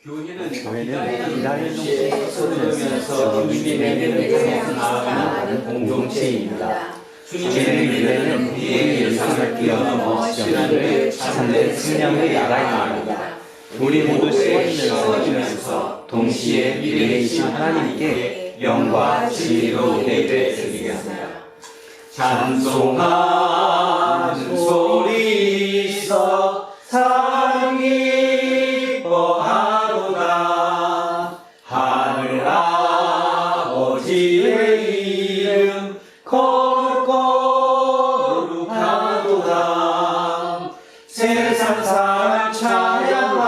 교회는 기다리는 동시에 서두르면서 주님의 은혜를 나아가는 공동체입니다. 주님의 은혜는 우리의 일상을 뛰어넘어 신앙의 참된 승리의 나라입니다. 우리 모두 시원이면서 동시에 미래이신 하나님께 영과 진리로 예배드리겠습니다. 찬송하는 소리서 사랑 기뻐하도다. 하늘 아버지의 이름 거룩하도다. 세상 사람 찬양하자.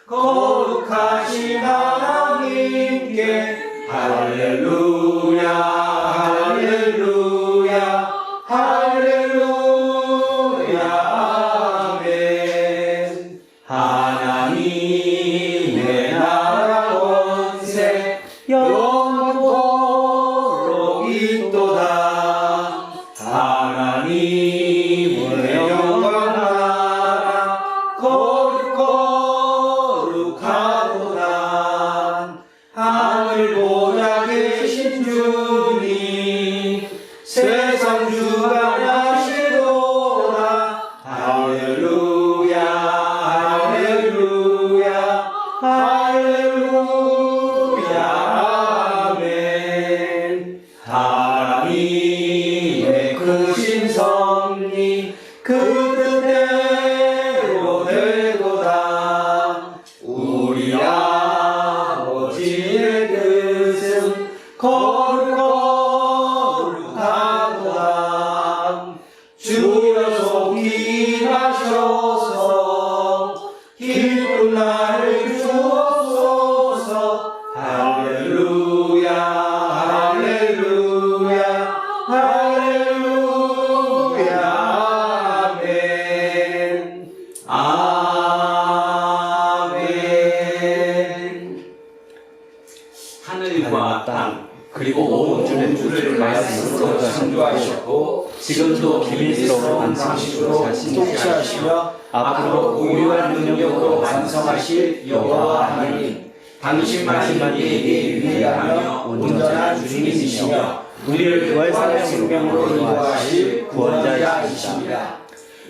거룩하신 하나님께 할렐루야 할렐루야 할렐루야 아멘. 하나님의 나라 권세 영원토록 있도다. 하나님의 영광 나라 거룩하도다. 하늘 보좌 계신 주님 세상 주관하시도다. 할렐루야 할렐루야 할렐루야 아멘. 하나님의 크신 섭리 그 뜻대로 되도다. 우리 아버지의 뜻은 거룩하도다. 주여 속히 하셔서 기쁜 날을 주옵소서. 할렐루야 할렐루야 할렐루야 아멘. 아멘. 하늘과 땅 그리고 온 우주를 말씀으로 창조하셨고 지금도 비밀스러운 방식으로 통치하시며 앞으로 고유한 능력으로 완성하실 여호와 하나님, 당신만이 위대하며 온전한 주님이시며 우리를 구할 생명으로 인도하실 구원자이십니다.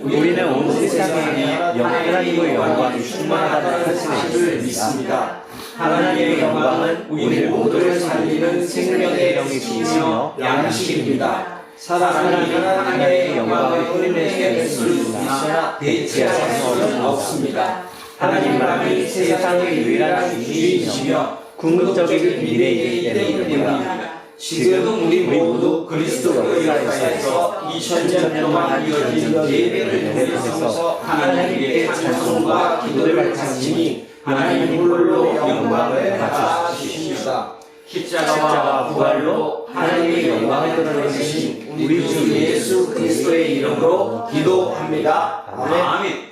우리는 온 세상에 하나님의 영광이 충만하다는 사실을 믿습니다. 하나님의 영광은 우리 모두를 살리는 생명의 영이시며 양식입니다. 사람이 하나님의 영광을 뽐낼 수 있으나 대체할 수는 없습니다. 하나님만이 세상의 유일한 주인이시며 궁극적인 미래이기 때문입니다. 지금 우리 모두 그리스도의 역사에서 2000년 동안 이어진 예배를 통해서 하나님께 찬송과 기도를 바치니 하나님 홀로 영광을 받아 주십시다. 십자가와 부활로 하나님의 영광을 드러내신 우리 주 예수 그리스도의 이름으로 기도합니다. 아멘.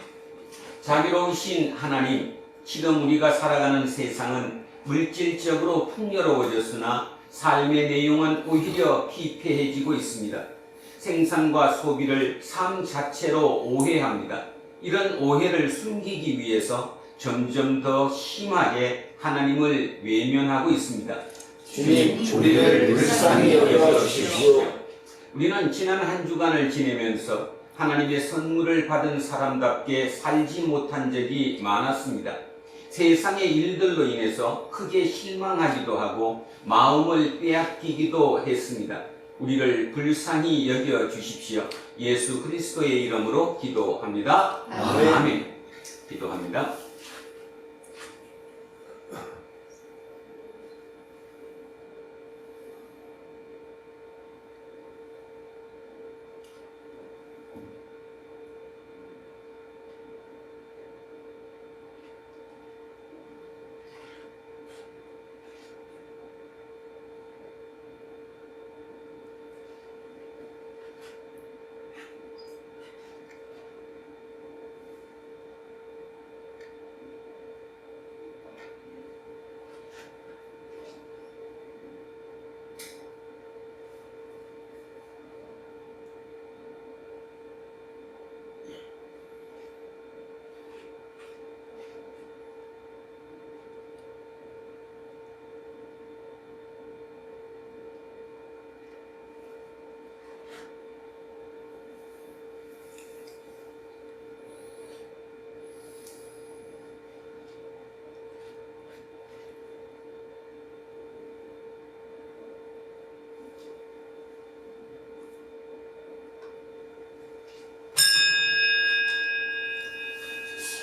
자비로우신 하나님, 지금 우리가 살아가는 세상은 물질적으로 풍요로워졌으나 삶의 내용은 오히려 피폐해지고 있습니다. 생산과 소비를 삶 자체로 오해합니다. 이런 오해를 숨기기 위해서 점점 더 심하게 하나님을 외면하고 있습니다. 주님, 우리를 불쌍히 여겨주십시오. 우리는 지난 한 주간을 지내면서 하나님의 선물을 받은 사람답게 살지 못한 적이 많았습니다. 세상의 일들로 인해서 크게 실망하기도 하고 마음을 빼앗기기도 했습니다. 우리를 불쌍히 여겨주십시오. 예수 그리스도의 이름으로 기도합니다. 아멘. 아멘. 기도합니다.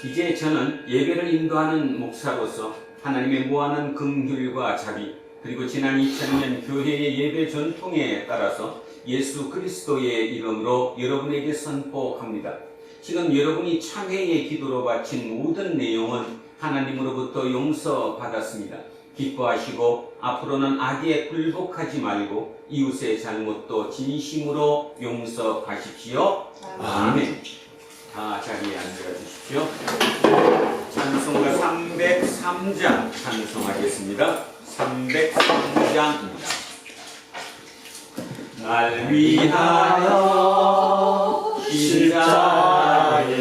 이제 저는 예배를 인도하는 목사로서 하나님의 무한한 긍휼과 자비, 그리고 지난 2000년 교회의 예배 전통에 따라서 예수 그리스도의 이름으로 여러분에게 선포합니다. 지금 여러분이 참회의 기도로 바친 모든 내용은 하나님으로부터 용서받았습니다. 기뻐하시고 앞으로는 악에 굴복하지 말고 이웃의 잘못도 진심으로 용서하십시오. 아멘. 다 자리에 앉아 주십시오. 찬송가 303장 찬송하겠습니다. 303장입니다. 날 위하여 십자가에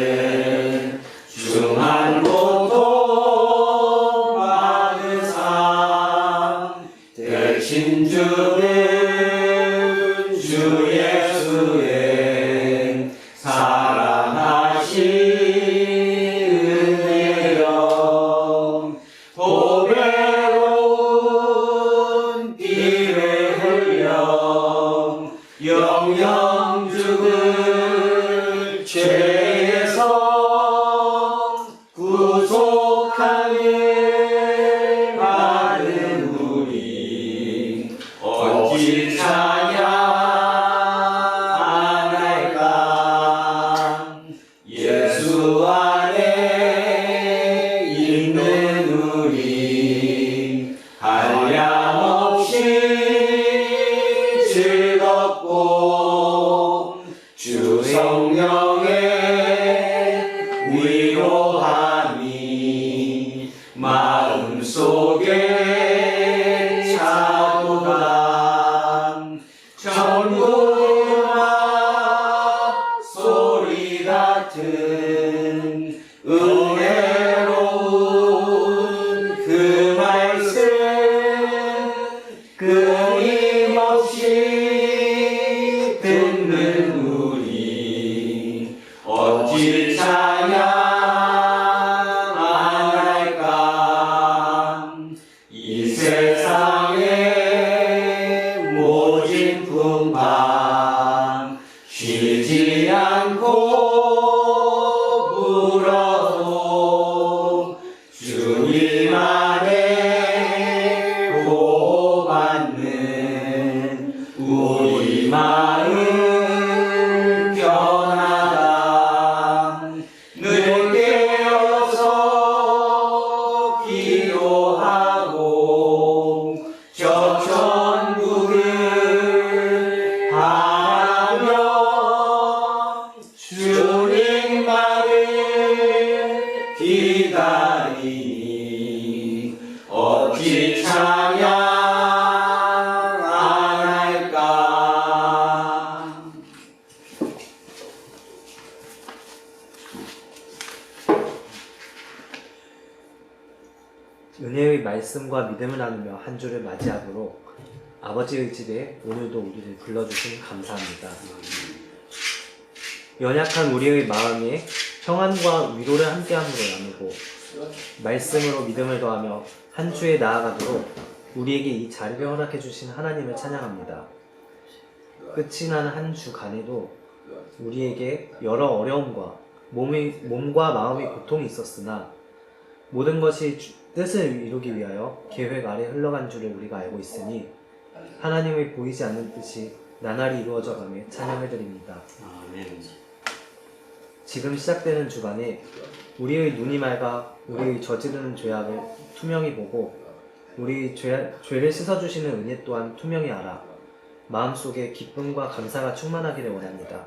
중한 고통 받은 삶 대신 주는 주 예수의 사랑하신 은혜여 보배로운 피를 흘려 영영 죽을 죄에서 구속함을 받은 우리 어찌 찬양할까. 예수 안에 있는 우리 한량없이 즐겁고 주 성령의 위로함이 마음속에 차도다. 천국음악 소리 같은 은혜로운 그 말씀 끊임없이 듣는 우리 어찌 찬양 안 할까. 이 세상의 모진 풍파 쉬지 않고 불어도 주님 안에 보호받는 우리 마음 변하다. 늘 깨어서 기도하고 저 천국을 바라며 주님만을 기다리니 어찌 찬양 안 할까. 은혜의 말씀과 믿음을 나누며 한 주를 맞이하도록 아버지의 집에 오늘도 우리를 불러주신 감사합니다. 연약한 우리의 마음에 평안과 위로를 함께함으로 나누고 말씀으로 믿음을 더하며 한 주에 나아가도록 우리에게 이 자리를 허락해 주신 하나님을 찬양합니다. 끝이 나는 한 주간에도 우리에게 여러 어려움과 몸과 마음의 고통이 있었으나 모든 것이 뜻을 이루기 위하여 계획 아래 흘러간 줄을 우리가 알고 있으니 하나님의 보이지 않는 뜻이 나날이 이루어져 가며 찬양을 드립니다. 아멘. 지금 시작되는 주간에 우리의 눈이 맑아 우리의 저지르는 죄악을 투명히 보고 우리 죄를 씻어주시는 은혜 또한 투명히 알아 마음속에 기쁨과 감사가 충만하기를 원합니다.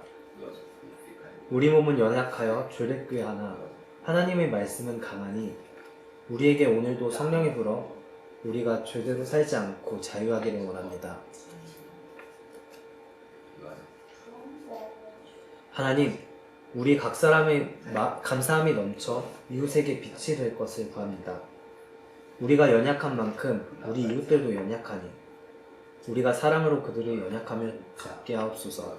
우리 몸은 연약하여 죄를 꾀하나 하나님의 말씀은 강하니 우리에게 오늘도 성령이 불어 우리가 죄대로 살지 않고 자유하기를 원합니다. 하나님, 우리 각 사람의 감사함이 넘쳐 이웃에게 빛이 될 것을 구합니다. 우리가 연약한 만큼 우리 이웃들도 연약하니 우리가 사랑으로 그들의 연약함을 갚게 하옵소서.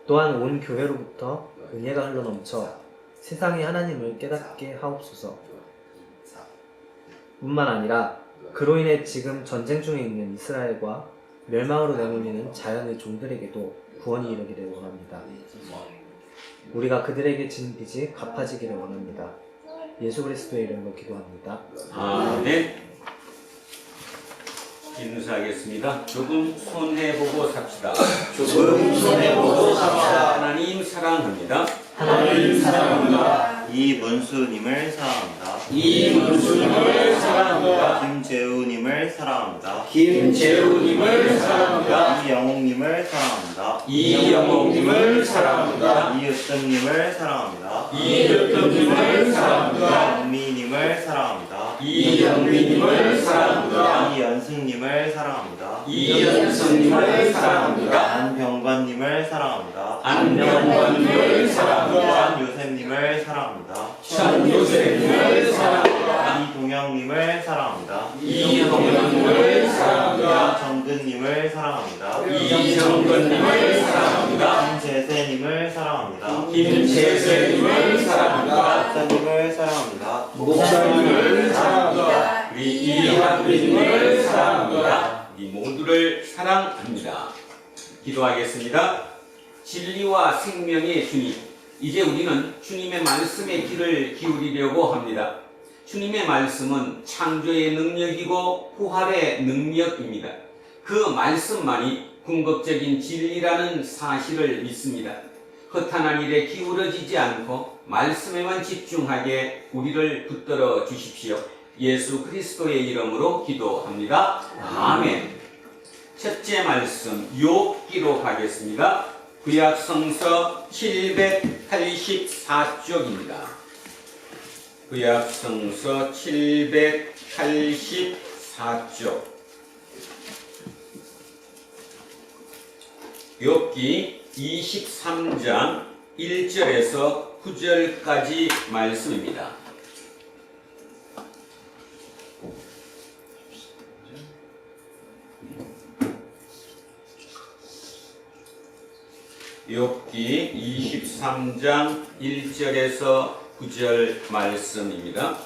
또한 온 교회로부터 은혜가 흘러넘쳐 세상이 하나님을 깨닫게 하옵소서. 뿐만 아니라 그로 인해 지금 전쟁 중에 있는 이스라엘과 멸망으로 내몰리는 자연의 종들에게도 구원이 이르기를 원합니다. 우리가 그들에게 진 빚이 갚아지기를 원합니다. 예수 그리스도의 이름으로 기도합니다. 아멘. 인사하겠습니다. 조금 손해보고 삽시다. 조금 손해보고 삽시다. 하나님 사랑합니다. 하나님 사랑합니다. 이문수님을 사랑합니다. 이문수님을 사랑합니다. 김재우님을 사랑합니다. 김재우님을 사랑합니다. 이영옥님을 사랑합니다. 이영옥님을 사랑합니다. 이유뜸님을 사랑합니다. 이유뜸님을 사랑합니다. 영미님을 사랑합니다. 이영민님을 사랑합니다. 이연승님을 사랑합니다. 이연성님을 사랑합니다. 안병관님을 사랑합니다. 안병관님을 사랑합니다. 안요셉님을 사랑합니다. 천요셉님을 사랑합니다. 이동영님을 사랑합니다. 이동영님을 사랑합니다. 이정근님을 사랑합니다. 이정근님을 사랑합니다. 김재세님을 사랑합니다. 김재세님을 사랑합니다. 목사님을 사랑합니다. 목사님을 사랑합니다. 우리 이한빈님을 사랑합니다. 이 모두를 사랑합니다. 기도하겠습니다. 진리와 생명의 주님, 이제 우리는 주님의 말씀에 귀를 기울이려고 합니다. 주님의 말씀은 창조의 능력이고 부활의 능력입니다. 그 말씀만이 궁극적인 진리라는 사실을 믿습니다. 허탄한 일에 기울어지지 않고 말씀에만 집중하게 우리를 붙들어 주십시오. 예수 그리스도의 이름으로 기도합니다. 아멘. 첫째 말씀 욥기로 가겠습니다. 구약 성서 784쪽입니다. 구약 성서 784쪽. 욥기 23장 1절에서 9절까지 말씀입니다. 욥기 23장 1절에서 9절 말씀입니다.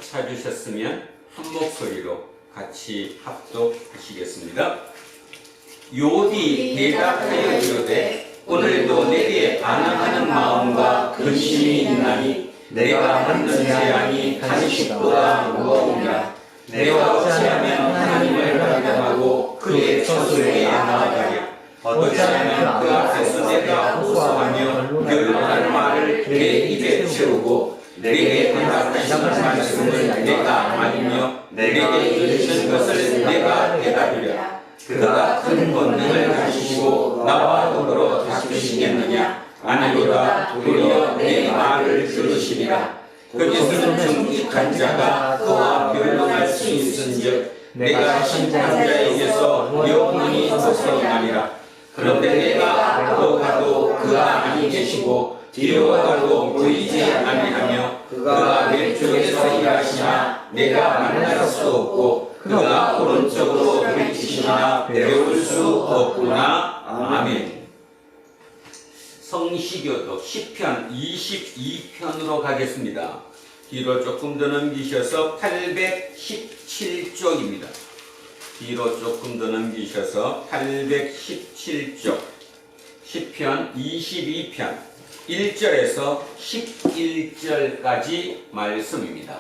찾으셨으면 한 목소리로 같이 합독하시겠습니다. 욥이 대답하여 이르되 오늘도 내게 반항하는 마음과 근심이 있나니 내가 만든 재앙이 간식보다 무거우냐. 내가 어찌하면 하나님을 발견하고 그의 처소에 나아가랴. 어찌하면 그 앞에서 내가 호소하며 결론할 말을 내 입에 채우고 내게 대답하시는 말씀을 내가 알며 내게 이르시는 것을 내가 대답하랴. 그가 큰 권능을 가지시고 나와 더불어 다투시겠느냐. 아니로다. 도리어 내 말을 들으시리라. 거기서는 정직한 자가 그와 변론할 수 있은즉 내가 신장한 자에게서 영원히 벗어나리라. 그런데 내가 앞으로 가도 그가 아니 계시고 뒤로 가도 보이지 아니하며 그가 왼쪽에서 일하시나 내가 만날 수 없고 그가 오른쪽으로 돌이키시나 배울 수 없구나. 아멘. 성시교독 시편 22편으로 가겠습니다. 뒤로 조금 더 넘기셔서 817쪽입니다. 뒤로 조금 더 넘기셔서 817쪽 시편 22편 1절에서 11절까지 말씀입니다.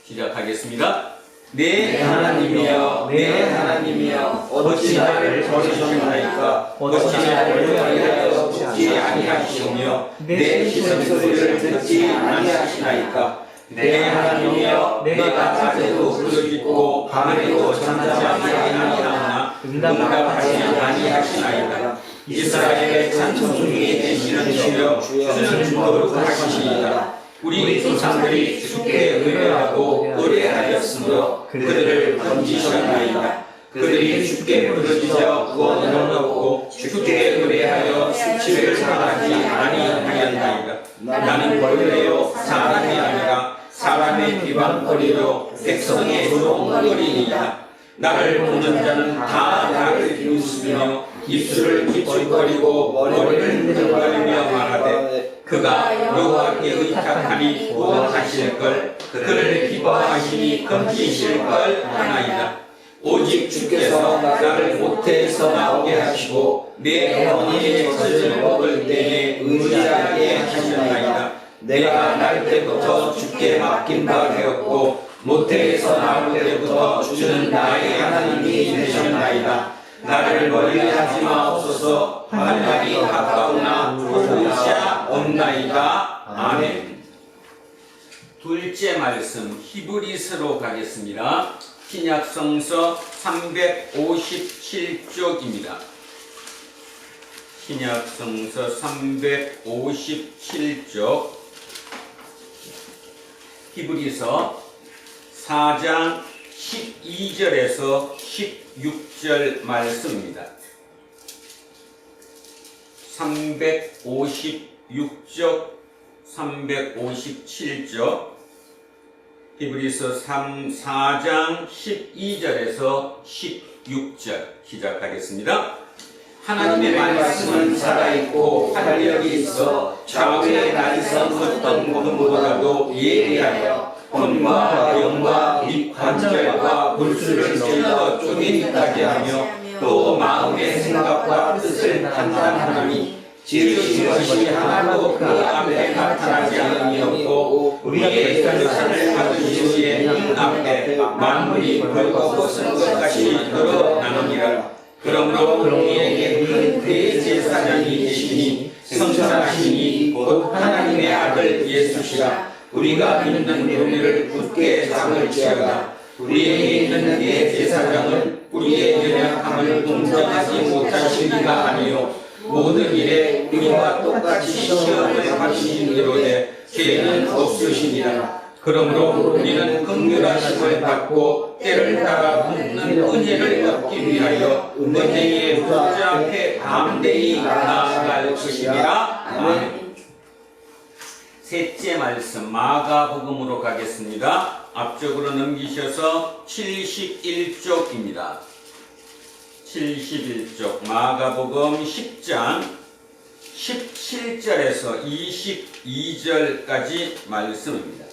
시작하겠습니다. 내 하나님이여 내 하나님이여 어찌 나를 버리셨나이까. 어찌 나를 위하여 돕지 아니하시며 내 시선 소리를 듣지 아니하시나이까. 내 하나님이여 내가 낮에도 부르짖고 밤에도 잠자지 아니하나 응답하지 아니하시나이까. 이스라엘의 찬송중에 계시는 주여 주는 주도록 하시니이다. 우리 조상들이 주께 의뢰하고 의뢰하였으므로 그들을 건지셨나이다. 그들이 주께 부르짖어 구원을 얻고 주께 의뢰하여 수치를 당하지 아니하였나이다. 나는 벌레요 사람이 아니라 사람의 비방거리로 백성의 조롱거리니이다. 나를 보는 자는 다 나를 비웃으며 입술을 기죽거리고 머리를 흔들거리며 말하되 그가 여호와께 의탁하니 구원하실 걸 그를 기뻐하시니 건지실 걸 하나이다. 오직 주께서 나를 모태에서 나오게 하시고 내 어머니의 젖을 먹을 때에 의지하게 하셨나이다. 내가 날 때부터 주께 맡긴 바 되었고 모태에서 나올 때부터 주는 나의 하나님이 되셨나이다. 나를 멀리하지 마옵소서. 환난이 가까우나 도무자 없나이다. 아멘. 둘째 말씀 히브리서로 가겠습니다. 신약성서 357쪽입니다. 신약성서 357쪽 히브리서 4장 12절에서 16절 말씀입니다. 356쪽, 357쪽 히브리서 4장 12절에서 16절 시작하겠습니다. 하나님의 말씀은 살아있고 활력이 있어 좌우의 날선 어떤 검보다도 예리하여 혼과 영과 및 관절과 골수를 찔러 쪼개기까지 하며 또 마음의 생각과 뜻을 판단하나니 지으신 것이 하나도 그 앞에 나타나지 않으니없고 우리의 결산을 받으신 이의 눈 앞에 만물이 벌거벗은 것 같이 드러나느니라. 그러므로 우리에게 큰 그의 제사장이 계시니 성전하시니 곧 하나님의 아들 예수시라. 우리가 믿는 우리를 굳게 잡을지어다. 우리에게 있는 그의 제사장은 우리의 연약함을 동정하지 못하신 이가 아니요 모든 일에 우리와 똑같이 시험을 받으신 이로되 죄는 없으시니라. 그러므로 우리는 긍휼하심을 받고 때를 따라 묻는 은혜를 얻기 위하여 은혜의 보좌 앞에 담대히 나아갈 것이니라. 아멘. 셋째 말씀 마가복음으로 가겠습니다. 앞쪽으로 넘기셔서 71쪽입니다. 71쪽 마가복음 10장 17절에서 22절까지 말씀입니다.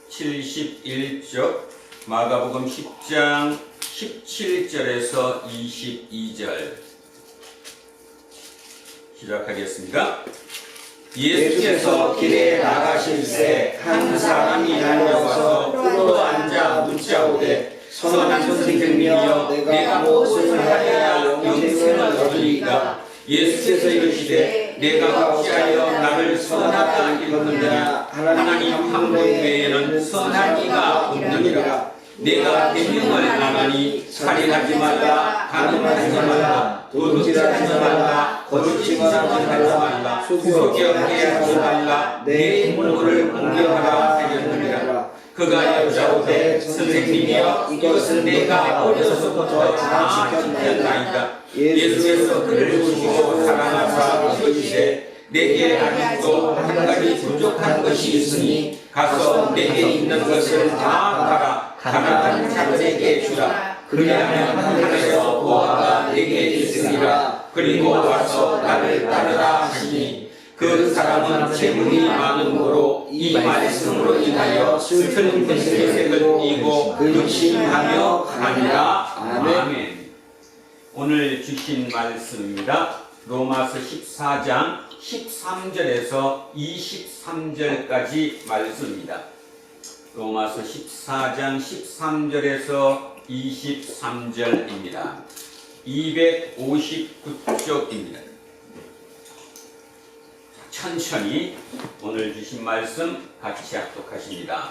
71쪽 마가복음 10장 17절에서 22절 시작하겠습니다. 예수께서 길에 나가실새 한 사람이 달려와서 꿇어 앉아 묻자오되 선한 선생님이여 내가 무엇을 하여야 영생을 얻으리이까. 예수께서 이르시되 내가 어찌하여 나를 선하다 일컫느냐. 하나님 한 분 외에는 선한 이가 없느니라. 내가 계명을 안 하니 살인하지 말라, 간음하지 말라, 도둑질하지 말라, 거짓 증언하지 말라, 소경하지 말라, 내 부모를 공경하라 하였느니라. 그가 여자오되 선생님이여 이것은 내가 어려서부터 다 지켰나이다. 예수께서 그를 보시고 사랑하사 이르시되 내게 아직도 한 가지 부족한 것이 있으니 가서 내게 있는 것을 다 팔아 가난한 자들에게 주라. 그리하면 하늘에서 보화가 내게 있으리라. 그리고 와서 나를 따르라 하시니 그 사람은 재물이 많은 고로 이 말씀으로 인하여 슬픈 백색을 띠고 근심하며 가니라. 아멘. 오늘 주신 말씀입니다. 로마서 14장 13절에서 23절까지 말씀입니다. 로마서 14장 13절에서 23절입니다. 259쪽입니다. 천천히 오늘 주신 말씀 같이 합독하십니다.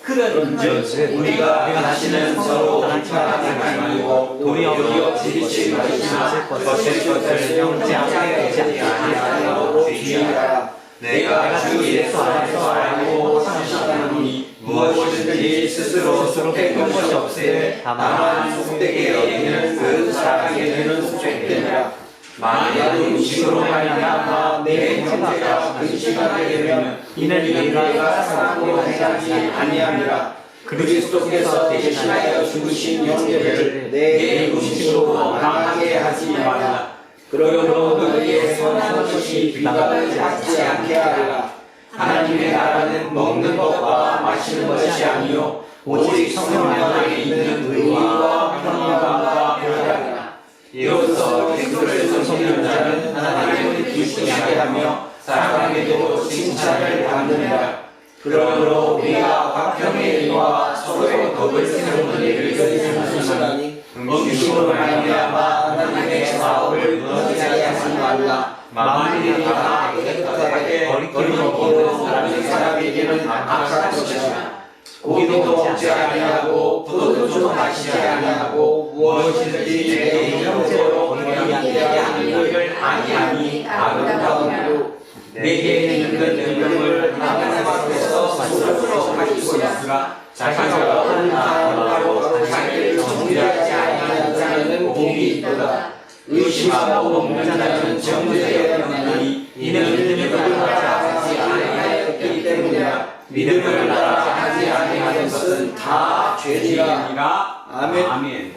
그런즉 우리가 다시는 서로 비판하지 말고 도리어 부딪힐 것이나 거칠 것을 형제하게 되지 아니하여 주의하라. 내가 주 예수 안에서 알고 상식하노니 무엇이든지 스스로 속된 것이 없으되 다만 속되게 여기는 그 사람에게는 속되느라. 만약 음식으로 말미암아 내 형제가 근심하게 되면 이는 내가 사랑으로 하지 아니함이라. 그리스도께서 대신하여 죽으신 형제를 내 음식으로 망하게 하지 말라. 그러므로 너희의 선한 것이 비방을 받지 않게 하리라. 하나님의 나라는 먹는 것과 마시는 것이 아니요 오직 성령 안에 있는 의와 평강과 교회라. 이로써 그리스도를 섬기는 자는 하나님을 기쁘시게 하며 사람에게도 칭찬을 받느니라. 그러므로 우리가 화평의 의와 서로의 덕을 세우는 일을 열심히 응심으로 말미암아 하나님의 사업을 무너지게 하지 말라. 만민이 다 깨끗하게 거리끼는 사람에게는 악한 것이나 고기도 먹지 아니하고 포도주도 마시지 아니하고 무엇이든지 내 이름으로 거리끼게 하는 일을 아니하니 아름다움으로 내게 있는 능력을 하나님 앞에서 스스로 가지고 있으라. 자기가 하나님으로 자기를 정죄하지 아니하는 자는 복이 있도다. 의심하고 먹는 자는 정죄에 없나니 이는 믿음을 따라하지 아니하였기 때문이라. 믿음을 따라하지 아니하는 것은 다 죄니라. 아멘.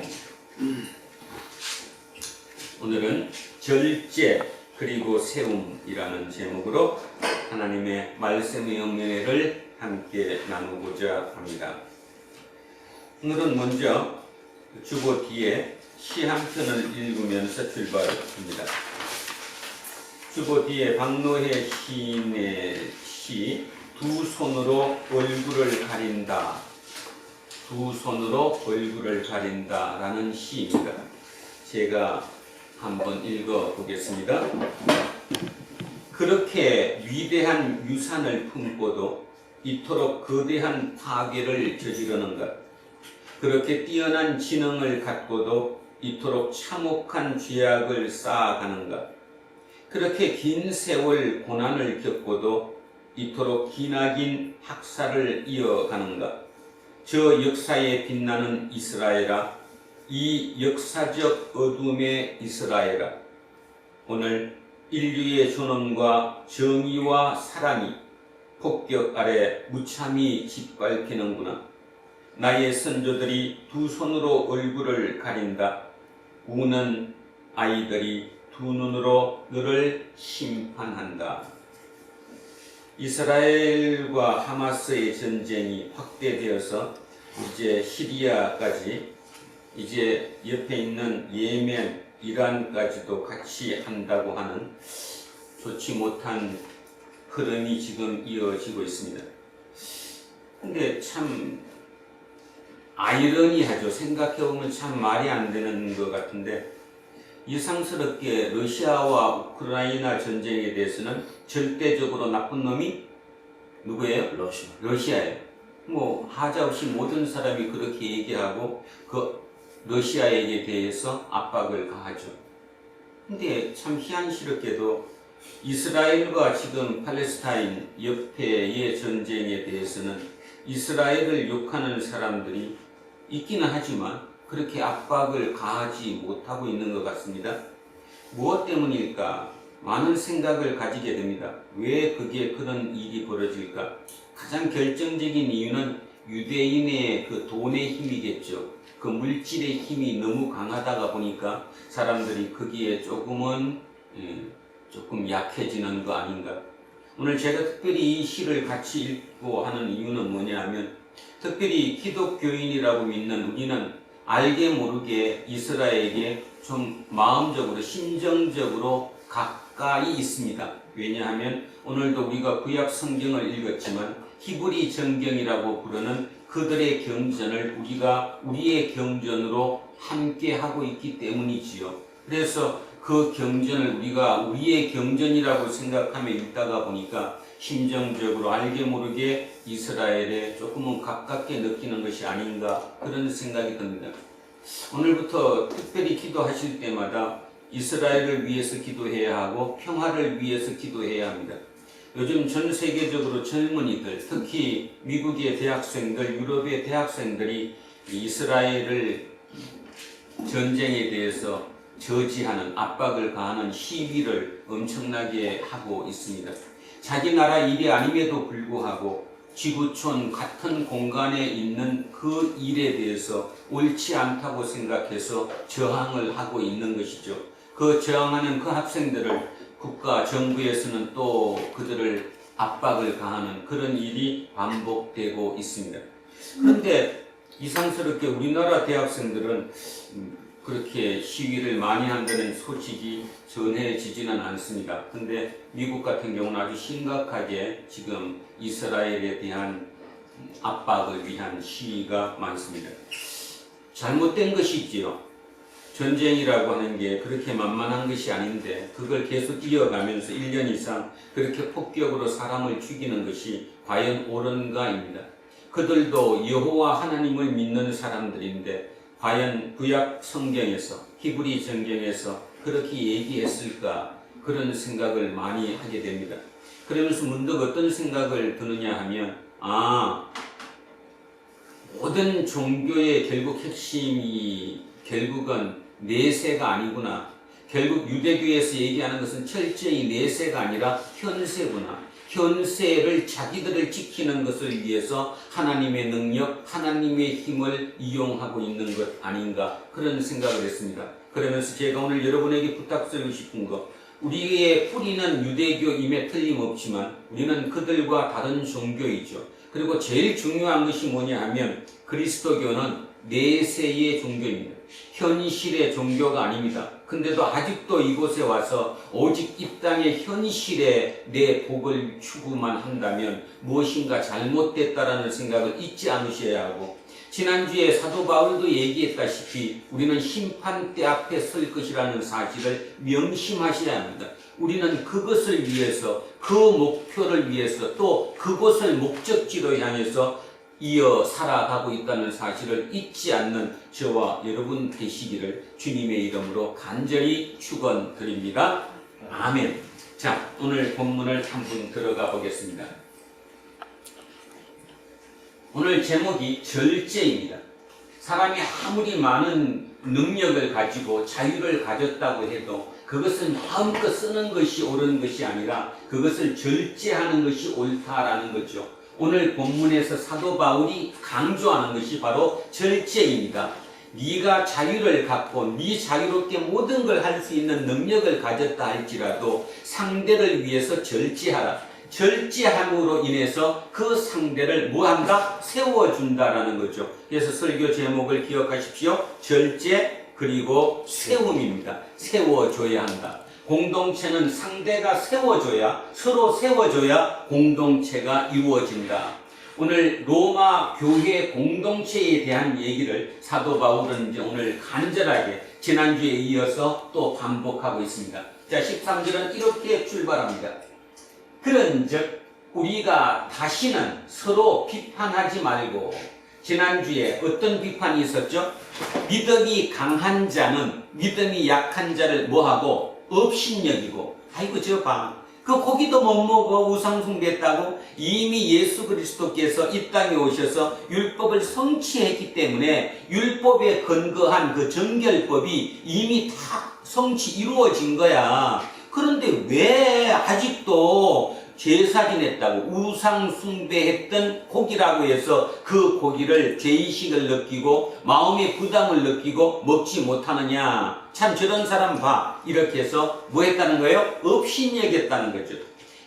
오늘은 절제 그리고 세움이라는 제목으로 하나님의 말씀의 은혜를 함께 나누고자 합니다. 오늘은 먼저 주보 뒤에 시 한 편을 읽으면서 출발합니다. 주보 뒤에 박노해 시인의 시 두 손으로 얼굴을 가린다. 두 손으로 얼굴을 가린다 라는 시입니다. 제가 한번 읽어 보겠습니다. 그렇게 위대한 유산을 품고도 이토록 거대한 파괴를 저지르는가? 그렇게 뛰어난 지능을 갖고도 이토록 참혹한 죄악을 쌓아가는가? 그렇게 긴 세월 고난을 겪고도 이토록 기나긴 학살을 이어가는가? 저 역사에 빛나는 이스라엘아, 이 역사적 어둠의 이스라엘아, 오늘 인류의 존엄과 정의와 사랑이 폭격 아래 무참히 짓밟히는구나. 나의 선조들이 두 손으로 얼굴을 가린다. 우는 아이들이 두 눈으로 너를 심판한다. 이스라엘과 하마스의 전쟁이 확대되어서 이제 시리아까지, 이제 옆에 있는 예멘, 이란까지도 같이 한다고 하는 좋지 못한 흐름이 지금 이어지고 있습니다. 근데 참 아이러니하죠. 생각해보면 참 말이 안 되는 것 같은데, 이상스럽게 러시아와 우크라이나 전쟁에 대해서는 절대적으로 나쁜 놈이 누구예요? 러시아예요. 뭐 하자 없이 모든 사람이 그렇게 얘기하고 그 러시아에게 대해서 압박을 가하죠. 근데 참 희한스럽게도 이스라엘과 지금 팔레스타인 옆에의 전쟁에 대해서는 이스라엘을 욕하는 사람들이 있기는 하지만 그렇게 압박을 가하지 못하고 있는 것 같습니다. 무엇 때문일까? 많은 생각을 가지게 됩니다. 왜 그게 그런 일이 벌어질까? 가장 결정적인 이유는 유대인의 그 돈의 힘이겠죠. 그 물질의 힘이 너무 강하다가 보니까 사람들이 거기에 조금 약해지는 거 아닌가. 오늘 제가 특별히 이 시를 같이 읽고 하는 이유는 뭐냐면, 특별히 기독교인이라고 믿는 우리는 알게 모르게 이스라엘에게 좀 마음적으로 심정적으로 가까이 있습니다. 왜냐하면 오늘도 우리가 구약 성경을 읽었지만 히브리 정경이라고 부르는 그들의 경전을 우리가 우리의 경전으로 함께 하고 있기 때문이지요. 그래서 그 경전을 우리가 우리의 경전이라고 생각하며 읽다가 보니까 심정적으로 알게 모르게 이스라엘에 조금은 가깝게 느끼는 것이 아닌가, 그런 생각이 듭니다. 오늘부터 특별히 기도하실 때마다 이스라엘을 위해서 기도해야 하고 평화를 위해서 기도해야 합니다. 요즘 전 세계적으로 젊은이들, 특히 미국의 대학생들, 유럽의 대학생들이 이스라엘을 전쟁에 대해서 저지하는, 압박을 가하는 시위를 엄청나게 하고 있습니다. 자기 나라 일이 아님에도 불구하고 지구촌 같은 공간에 있는 그 일에 대해서 옳지 않다고 생각해서 저항을 하고 있는 것이죠. 그 저항하는 그 학생들을 국가 정부에서는 또 그들을 압박을 가하는 그런 일이 반복되고 있습니다. 그런데 이상스럽게 우리나라 대학생들은 그렇게 시위를 많이 한다는 소식이 전해지지는 않습니다. 근데 미국 같은 경우는 아주 심각하게 지금 이스라엘에 대한 압박을 위한 시위가 많습니다. 잘못된 것이지요. 전쟁이라고 하는 게 그렇게 만만한 것이 아닌데 그걸 계속 이어가면서 1년 이상 그렇게 폭격으로 사람을 죽이는 것이 과연 옳은가입니다. 그들도 여호와 하나님을 믿는 사람들인데 과연 구약 성경에서 히브리 성경에서 그렇게 얘기했을까 그런 생각을 많이 하게 됩니다. 그러면서 문득 어떤 생각을 드느냐 하면 모든 종교의 결국 핵심이 결국은 내세가 아니구나. 결국 유대교에서 얘기하는 것은 철저히 내세가 아니라 현세구나. 현세를 자기들을 지키는 것을 위해서 하나님의 능력, 하나님의 힘을 이용하고 있는 것 아닌가 그런 생각을 했습니다. 그러면서 제가 오늘 여러분에게 부탁드리고 싶은 것, 우리의 뿌리는 유대교임에 틀림없지만 우리는 그들과 다른 종교이죠. 그리고 제일 중요한 것이 뭐냐 하면 그리스도교는 내세의 종교입니다. 현실의 종교가 아닙니다. 근데도 아직도 이곳에 와서 오직 이 땅의 현실에 내 복을 추구만 한다면 무엇인가 잘못됐다라는 생각을 잊지 않으셔야 하고, 지난주에 사도 바울도 얘기했다시피 우리는 심판대 앞에 설 것이라는 사실을 명심하셔야 합니다. 우리는 그것을 위해서, 그 목표를 위해서, 또 그곳을 목적지로 향해서 이어 살아가고 있다는 사실을 잊지 않는 저와 여러분 되시기를 주님의 이름으로 간절히 축원드립니다. 아멘. 자, 오늘 본문을 한번 들어가 보겠습니다. 오늘 제목이 절제입니다. 사람이 아무리 많은 능력을 가지고 자유를 가졌다고 해도 그것을 마음껏 쓰는 것이 옳은 것이 아니라 그것을 절제하는 것이 옳다라는 거죠. 오늘 본문에서 사도 바울이 강조하는 것이 바로 절제입니다. 네가 자유를 갖고 네 자유롭게 모든 걸 할 수 있는 능력을 가졌다 할지라도 상대를 위해서 절제하라. 절제함으로 인해서 그 상대를 뭐한다? 세워준다라는 거죠. 그래서 설교 제목을 기억하십시오. 절제 그리고 세움입니다. 세워줘야 한다. 공동체는 상대가 세워줘야, 서로 세워줘야 공동체가 이루어진다. 오늘 로마 교회 공동체에 대한 얘기를 사도 바울은 이제 오늘 간절하게 지난주에 이어서 또 반복하고 있습니다. 자, 13절은 이렇게 출발합니다. 그런즉 우리가 다시는 서로 비판하지 말고, 지난주에 어떤 비판이 있었죠? 믿음이 강한 자는 믿음이 약한 자를 뭐하고? 업신여기고. 아이고 저 봐, 그 고기도 못 먹어 우상숭배했다고. 이미 예수 그리스도께서 이 땅에 오셔서 율법을 성취했기 때문에 율법에 근거한 그 정결법이 이미 다 성취 이루어진 거야. 그런데 왜 아직도 제사 지냈다고 우상 숭배했던 고기라고 해서 그 고기를 죄의식을 느끼고 마음의 부담을 느끼고 먹지 못하느냐. 참 저런 사람 봐. 이렇게 해서 뭐 했다는 거예요? 업신여겼다는 거죠.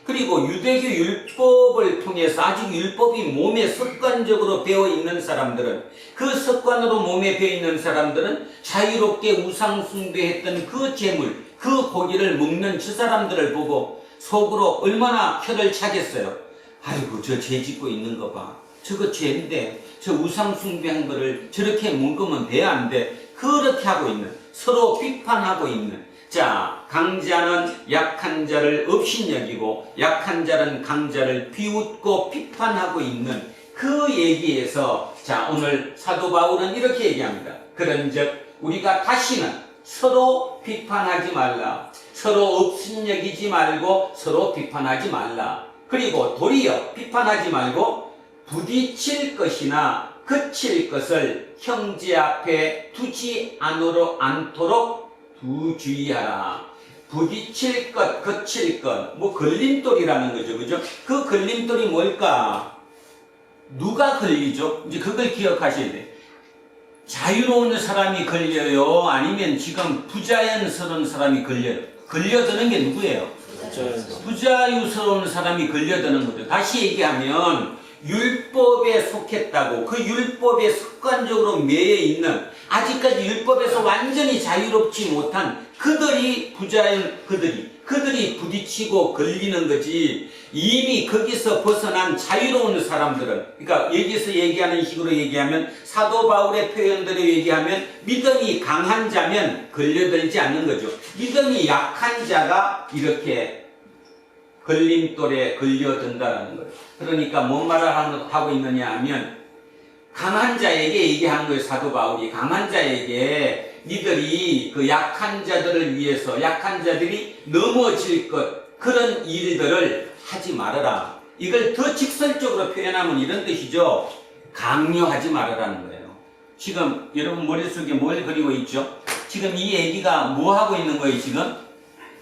그리고 유대교 율법을 통해서 아직 율법이 몸에 습관적으로 배어 있는 사람들은, 그 습관으로 몸에 배어 있는 사람들은 자유롭게 우상 숭배했던 그 재물, 그 고기를 먹는 저 사람들을 보고 속으로 얼마나 혀를 차겠어요. 아이고 저 죄 짓고 있는 거 봐. 저거 죄인데 저 우상 숭배한 거를 저렇게 먹으면 돼 안 돼? 그렇게 하고 있는, 서로 비판하고 있는. 자, 강자는 약한 자를 업신여기고 약한 자는 강자를 비웃고 비판하고 있는 그 얘기에서, 자, 오늘 사도 바울은 이렇게 얘기합니다. 그런즉 우리가 다시는 서로 비판하지 말라. 서로 업신여기지 말고 서로 비판하지 말라. 그리고 도리어 비판하지 말고 부딪힐 것이나 그칠 것을 형제 앞에 두지 않도록 주의하라. 부딪힐 것, 그칠 것, 뭐 걸림돌이라는 거죠. 그죠? 그 걸림돌이 뭘까? 누가 걸리죠? 이제 그걸 기억하셔야 돼. 자유로운 사람이 걸려요? 아니면 지금 부자연스러운 사람이 걸려요? 걸려드는 게 누구예요? 부자유스러운 사람이 걸려드는 거죠. 다시 얘기하면 율법에 속했다고 그 율법에 습관적으로 매여 있는 아직까지 율법에서 완전히 자유롭지 못한 그들이 부자인 그들이 부딪히고 걸리는 거지. 이미 거기서 벗어난 자유로운 사람들은, 그러니까 여기서 얘기하는 식으로 얘기하면, 사도 바울의 표현대로 얘기하면 믿음이 강한 자면 걸려들지 않는 거죠. 믿음이 약한 자가 이렇게 걸림돌에 걸려든다는 거예요. 그러니까 뭔 말을 하고 있느냐 하면, 강한 자에게 얘기한 거예요. 사도 바울이 강한 자에게 니들이 그 약한 자들을 위해서 약한 자들이 넘어질 것, 그런 일들을 하지 말아라. 이걸 더 직설적으로 표현하면 이런 뜻이죠. 강요하지 말아라는 거예요. 지금 여러분 머릿속에 뭘 그리고 있죠? 지금 이 얘기가 뭐 하고 있는 거예요? 지금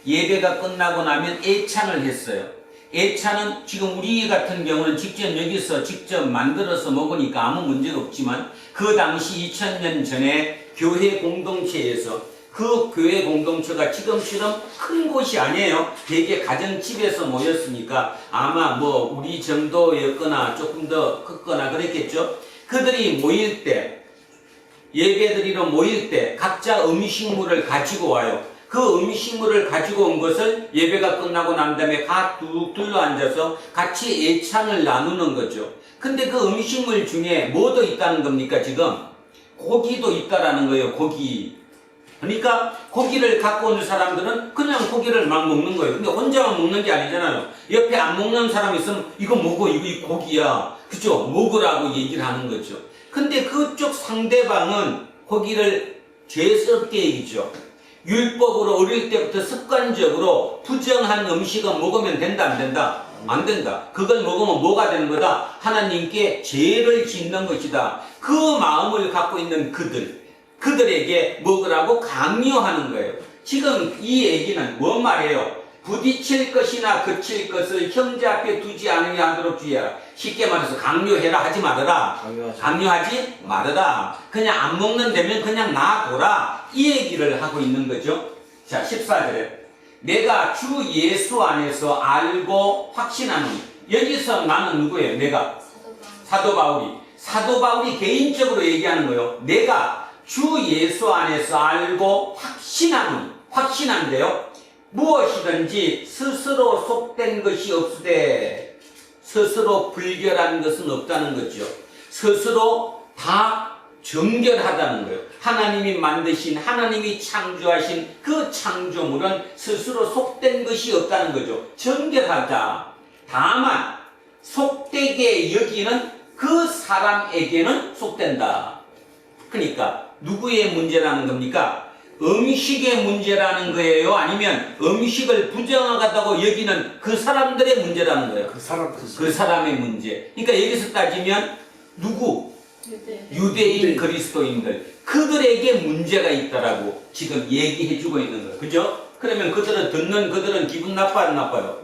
예배가 끝나고 나면 애찬을 했어요. 애찬은 지금 우리 같은 경우는 여기서 직접 만들어서 먹으니까 아무 문제가 없지만, 그 당시 2000년 전에 교회 공동체에서, 그 교회 공동체가 지금처럼 큰 곳이 아니에요. 되게 가정집에서 모였으니까 아마 뭐 우리 정도였거나 조금 더 컸거나 그랬겠죠. 그들이 모일 때, 예배드리러 모일 때 각자 음식물을 가지고 와요. 그 음식물을 가지고 온 것을 예배가 끝나고 난 다음에 각 쭉 둘러앉아서 같이 애찬을 나누는 거죠. 근데 그 음식물 중에 뭐도 있다는 겁니까? 지금 고기도 있다라는 거예요. 고기. 그러니까 고기를 갖고 온 사람들은 그냥 고기를 막 먹는 거예요. 근데 혼자만 먹는 게 아니잖아요. 옆에 안 먹는 사람이 있으면 이거 먹어, 이거 고기야, 그죠? 먹으라고 얘기를 하는 거죠. 근데 그쪽 상대방은 고기를 죄스럽게 얘기죠. 율법으로 어릴 때부터 습관적으로 부정한 음식은 먹으면 된다, 안 된다? 안 된다. 그걸 먹으면 뭐가 되는 거다? 하나님께 죄를 짓는 것이다. 그 마음을 갖고 있는 그들에게 먹으라고 강요하는 거예요. 지금 이 얘기는 뭔 말이에요? 부딪힐 것이나 그칠 것을 형제 앞에 두지 않으려 하도록 주의하라. 쉽게 말해서 강요해라, 하지 말아라. 강요하지 말아라. 그냥 안 먹는다면 그냥 놔둬라. 이 얘기를 하고 있는 거죠. 자, 14절에 내가 주 예수 안에서 알고 확신하노니. 여기서 나는 누구예요? 내가 사도 바울이 개인적으로 얘기하는 거예요. 내가 주 예수 안에서 알고 확신하노니. 확신한데요, 무엇이든지 스스로 속된 것이 없으되, 스스로 불결한 것은 없다는 거죠. 스스로 다 정결하다는 거예요. 하나님이 만드신, 하나님이 창조하신 그 창조물은 스스로 속된 것이 없다는 거죠. 정결하다. 다만 속되게 여기는 그 사람에게는 속된다. 그러니까 누구의 문제라는 겁니까? 음식의 문제라는 거예요? 아니면 음식을 부정하다고 여기는 그 사람들의 문제라는 거예요? 그 사람의 문제. 그러니까 여기서 따지면 누구? 유대인 그리스도인들. 그들에게 문제가 있다라고 지금 얘기해주고 있는 거예요. 그죠? 그러면 듣는 그들은 기분 나빠, 안 나빠요?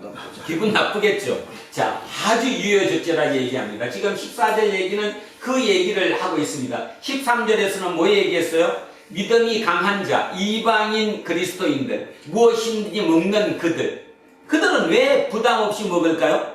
기분 나쁘겠죠? 자, 아주 유효적절하게 얘기합니다. 지금 14절 얘기는 그 얘기를 하고 있습니다. 13절에서는 뭐 얘기했어요? 믿음이 강한 자, 이방인 그리스도인들, 무엇인지 먹는 그들은 왜 부담 없이 먹을까요?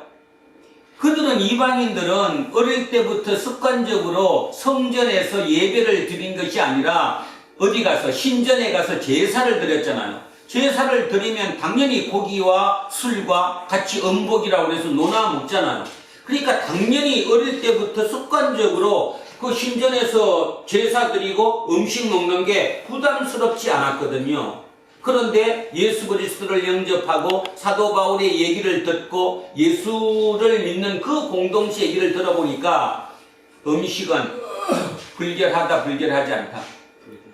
그들은, 이방인들은 어릴 때부터 습관적으로 성전에서 예배를 드린 것이 아니라 어디 가서, 신전에 가서 제사를 드렸잖아요. 제사를 드리면 당연히 고기와 술과 같이 음복이라고 해서 논아 먹잖아요. 그러니까 당연히 어릴 때부터 습관적으로 그 신전에서 제사 드리고 음식 먹는 게 부담스럽지 않았거든요. 그런데 예수 그리스도를 영접하고 사도 바울의 얘기를 듣고 예수를 믿는 그 공동체 얘기를 들어보니까 음식은 불결하다, 불결하지 않다.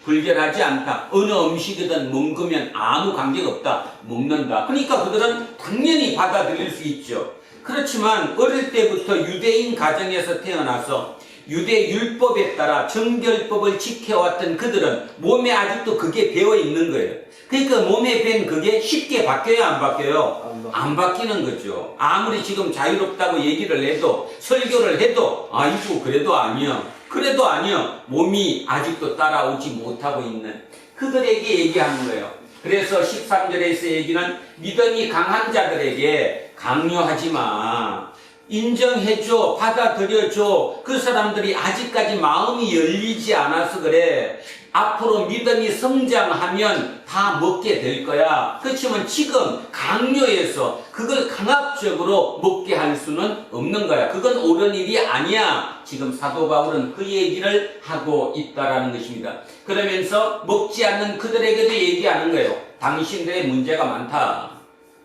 불결하지 않다. 어느 음식이든 먹으면 아무 관계가 없다. 먹는다. 그러니까 그들은 당연히 받아들일 수 있죠. 그렇지만 어릴 때부터 유대인 가정에서 태어나서 유대 율법에 따라 정결법을 지켜왔던 그들은 몸에 아직도 그게 배어 있는 거예요. 그러니까 몸에 밴 그게 쉽게 바뀌어요, 안 바뀌어요? 안 바뀌는 거죠. 아무리 지금 자유롭다고 얘기를 해도, 설교를 해도, 아이고 그래도 아니요. 몸이 아직도 따라오지 못하고 있는 그들에게 얘기하는 거예요. 그래서 13절에서 얘기는 믿음이 강한 자들에게 강요하지 마. 인정해줘, 받아들여줘. 그 사람들이 아직까지 마음이 열리지 않아서 그래. 앞으로 믿음이 성장하면 다 먹게 될 거야. 그렇지만 지금 강요해서 그걸 강압적으로 먹게 할 수는 없는 거야. 그건 옳은 일이 아니야. 지금 사도 바울은 그 얘기를 하고 있다라는 것입니다. 그러면서 먹지 않는 그들에게도 얘기하는 거예요. 당신들의 문제가 많다.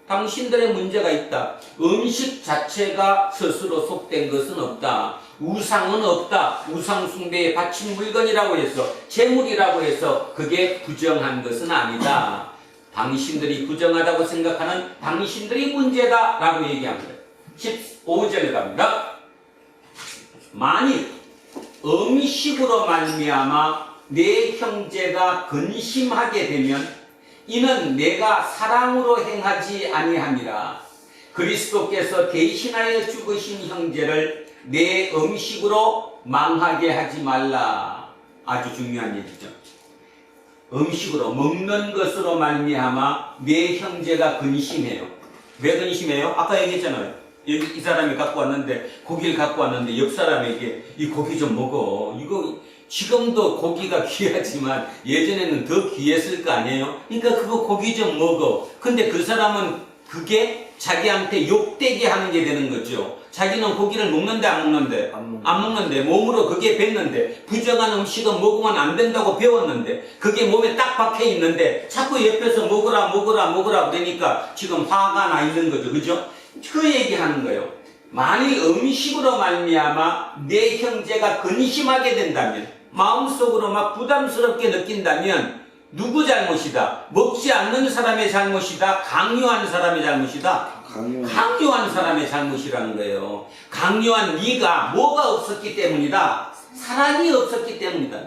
당신들의 문제가 있다. 음식 자체가 스스로 속된 것은 없다. 우상은 없다. 우상 숭배에 바친 물건이라고 해서, 재물이라고 해서 그게 부정한 것은 아니다. 당신들이 부정하다고 생각하는 당신들이 문제다 라고 얘기합니다. 15절에 갑니다. 만일 음식으로 말미암아 내 형제가 근심하게 되면 이는 내가 사랑으로 행하지 아니함이라. 그리스도께서 대신하여 죽으신 형제를 내 음식으로 망하게 하지 말라. 아주 중요한 얘기죠. 음식으로 먹는 것으로 말미암아 내 형제가 근심해요. 왜 근심해요? 아까 얘기했잖아요. 이 사람이 갖고 왔는데, 고기를 갖고 왔는데 옆 사람에게 이 고기 좀 먹어. 이거 지금도 고기가 귀하지만 예전에는 더 귀했을 거 아니에요? 그러니까 그거 고기 좀 먹어. 근데 그 사람은 그게 자기한테 욕되게 하는 게 되는 거죠. 자기는 고기를 먹는데 안 먹는데? 안 먹는데. 몸으로 그게 뱉는데. 부정한 음식은 먹으면 안 된다고 배웠는데. 그게 몸에 딱 박혀 있는데 자꾸 옆에서 먹으라 그러니까 지금 화가 나 있는 거죠. 그죠? 그 얘기하는 거예요. 만일 음식으로 말미암아 내 형제가 근심하게 된다면, 마음속으로 막 부담스럽게 느낀다면 누구 잘못이다? 먹지 않는 사람의 잘못이다? 강요한 사람의 잘못이다? 강요한 사람의 잘못이라는 거예요. 강요한 네가 뭐가 없었기 때문이다? 사랑이 없었기 때문이다.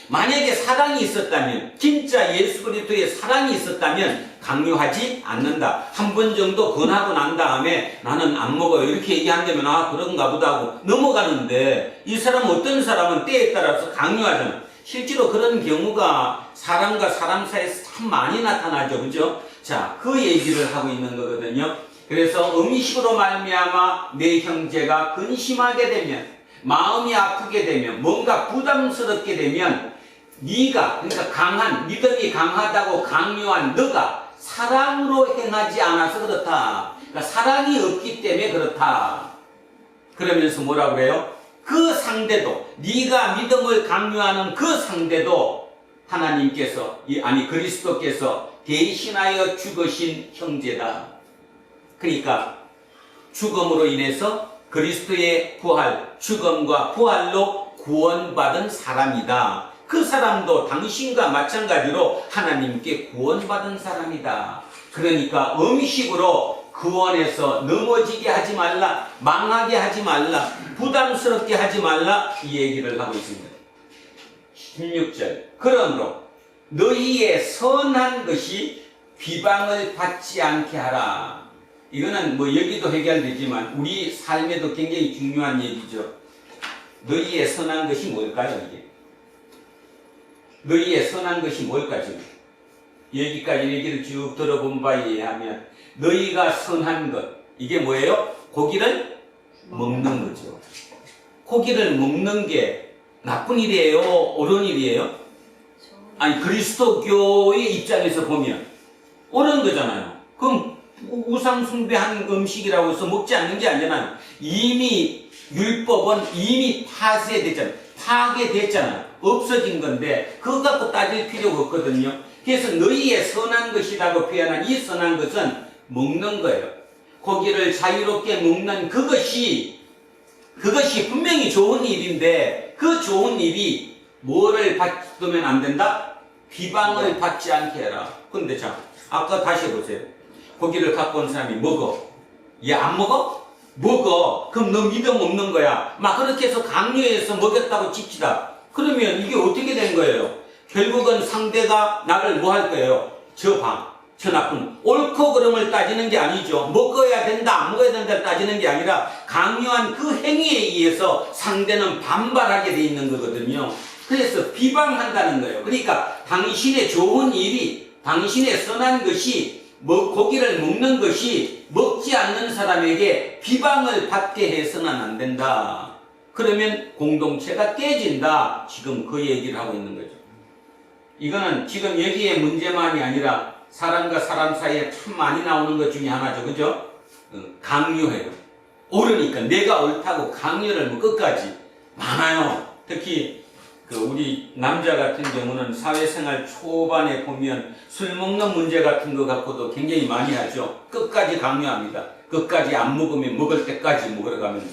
만약에 사랑이 있었다면, 진짜 예수 그리스도의 사랑이 있었다면 강요하지 않는다. 한 번 정도 권하고 난 다음에 나는 안 먹어요 이렇게 얘기한다면 아 그런가 보다 하고 넘어가는데, 이 사람 어떤 사람은 때에 따라서 강요하잖아. 실제로 그런 경우가 사람과 사람 사이에서 참 많이 나타나죠. 그죠? 자, 그 얘기를 하고 있는 거거든요. 그래서 음식으로 말미암아 내 형제가 근심하게 되면, 마음이 아프게 되면, 뭔가 부담스럽게 되면 네가, 그러니까 강한, 믿음이 강하다고 강요한 너가 사랑으로 행하지 않아서 그렇다. 그러니까 사랑이 없기 때문에 그렇다. 그러면서 뭐라고 그래요? 그 상대도, 네가 믿음을 강요하는 그 상대도 하나님께서, 아니 그리스도께서 대신하여 죽으신 형제다. 그러니까 죽음으로 인해서 그리스도의 부활, 죽음과 부활로 구원받은 사람이다. 그 사람도 당신과 마찬가지로 하나님께 구원받은 사람이다. 그러니까 음식으로 구원해서 넘어지게 하지 말라, 망하게 하지 말라, 부담스럽게 하지 말라, 이 얘기를 하고 있습니다. 16절. 그러므로 너희의 선한 것이 비방을 받지 않게 하라. 이거는 뭐 여기도 해결되지만 우리 삶에도 굉장히 중요한 얘기죠. 너희의 선한 것이 뭘까요, 이게? 너희의 선한 것이 뭘까, 지금? 여기까지 얘기를 쭉 들어본 바에 의하면, 너희가 선한 것, 이게 뭐예요? 고기를 먹는 거죠. 고기를 먹는 게 나쁜 일이에요? 옳은 일이에요? 아니, 그리스도교의 입장에서 보면 옳은 거잖아요. 그럼 우상숭배하는 음식이라고 해서 먹지 않는 게 아니잖아요. 이미 율법은 이미 파괴됐잖아요. 없어진 건데 그거 갖고 따질 필요가 없거든요. 그래서 너희의 선한 것이라고 표현한 이 선한 것은 먹는 거예요. 고기를 자유롭게 먹는 그것이 분명히 좋은 일인데, 그 좋은 일이 뭐를 받으면 안 된다? 비방을 받지 않게 해라. 근데 자, 아까 다시 해보세요. 고기를 갖고 온 사람이 먹어. 얘 안 먹어? 먹어. 그럼 너 믿음 없는 거야. 막 그렇게 해서 강요해서 먹였다고 칩시다. 그러면 이게 어떻게 된 거예요? 결국은 상대가 나를 뭐 할 거예요? 저 나쁜. 옳고 그름을 따지는 게 아니죠. 먹어야 된다, 안 먹어야 된다 따지는 게 아니라 강요한 그 행위에 의해서 상대는 반발하게 돼 있는 거거든요. 그래서 비방한다는 거예요. 그러니까 당신의 좋은 일이, 당신의 선한 것이 고기를 먹는 것이 먹지 않는 사람에게 비방을 받게 해서는 안 된다. 그러면 공동체가 깨진다. 지금 그 얘기를 하고 있는 거죠. 이거는 지금 여기에 문제만이 아니라 사람과 사람 사이에 참 많이 나오는 것 중에 하나죠. 그죠? 강요해요. 옳으니까 내가 옳다고 강요를 뭐 끝까지 많아요. 특히 우리 남자 같은 경우는 사회생활 초반에 보면 술 먹는 문제 같은 거 갖고도 굉장히 많이 하죠. 끝까지 강요합니다. 끝까지 안 먹으면 먹을 때까지 먹으러 가면서.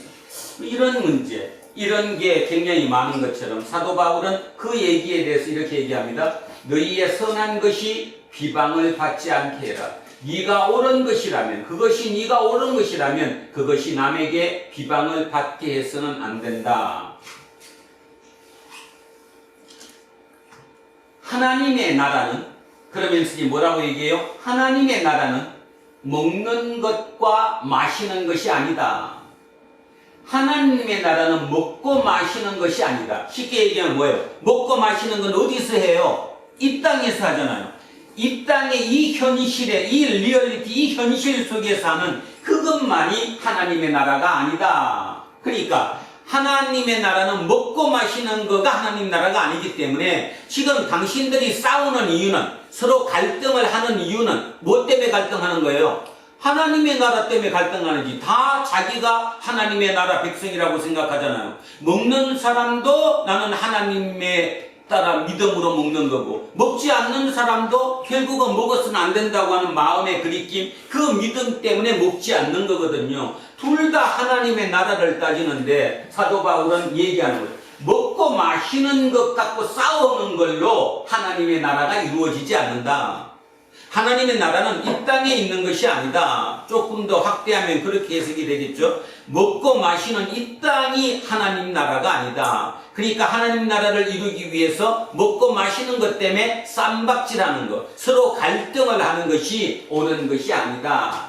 이런 문제, 이런 게 굉장히 많은 것처럼 사도 바울은 그 얘기에 대해서 이렇게 얘기합니다. 너희의 선한 것이 비방을 받지 않게 해라. 네가 옳은 것이라면, 그것이 네가 옳은 것이라면 그것이 남에게 비방을 받게 해서는 안 된다. 하나님의 나라는, 그러면서 뭐라고 얘기해요? 하나님의 나라는 먹는 것과 마시는 것이 아니다. 하나님의 나라는 먹고 마시는 것이 아니다. 쉽게 얘기하면 뭐예요? 먹고 마시는 건 어디서 해요? 이 땅에서 하잖아요. 이 땅의 이 현실에, 이 리얼리티, 이 현실 속에서 하는 그것만이 하나님의 나라가 아니다. 그러니까 하나님의 나라는 먹고 마시는 거가 하나님 나라가 아니기 때문에 지금 당신들이 싸우는 이유는, 서로 갈등을 하는 이유는 뭐 때문에 갈등하는 거예요? 하나님의 나라 때문에 갈등하는지. 다 자기가 하나님의 나라 백성이라고 생각하잖아요. 먹는 사람도 나는 하나님의 따라 믿음으로 먹는 거고, 먹지 않는 사람도 결국은 먹어서는 안 된다고 하는 마음의 그리낌, 그 믿음 때문에 먹지 않는 거거든요. 둘 다 하나님의 나라를 따지는데 사도 바울은 얘기하는 거예요. 먹고 마시는 것 갖고 싸우는 걸로 하나님의 나라가 이루어지지 않는다. 하나님의 나라는 이 땅에 있는 것이 아니다. 조금 더 확대하면 그렇게 해석이 되겠죠. 먹고 마시는 이 땅이 하나님 나라가 아니다. 그러니까 하나님 나라를 이루기 위해서 먹고 마시는 것 때문에 쌈박질하는 것, 서로 갈등을 하는 것이 옳은 것이 아니다.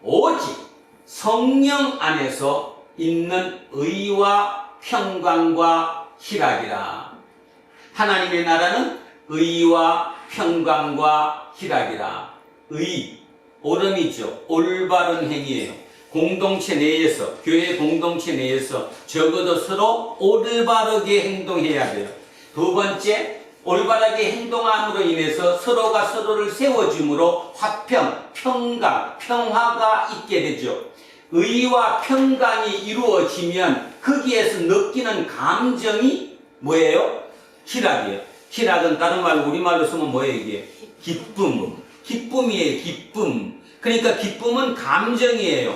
오직 성령 안에서 있는 의와 평강과 희락이라. 하나님의 나라는 의와 평강과 희락이라. 의, 옳음이죠. 올바른 행위예요. 공동체 내에서, 교회 공동체 내에서 적어도 서로 올바르게 행동해야 돼요. 두 번째, 올바르게 행동함으로 인해서 서로가 서로를 세워줌으로 화평, 평강, 평화가 있게 되죠. 의와 평강이 이루어지면 거기에서 느끼는 감정이 뭐예요? 희락이에요. 희락은 다른 말로 우리말로 쓰면 뭐예요 이게? 기쁨. 기쁨이에요. 기쁨. 그러니까 기쁨은 감정이에요.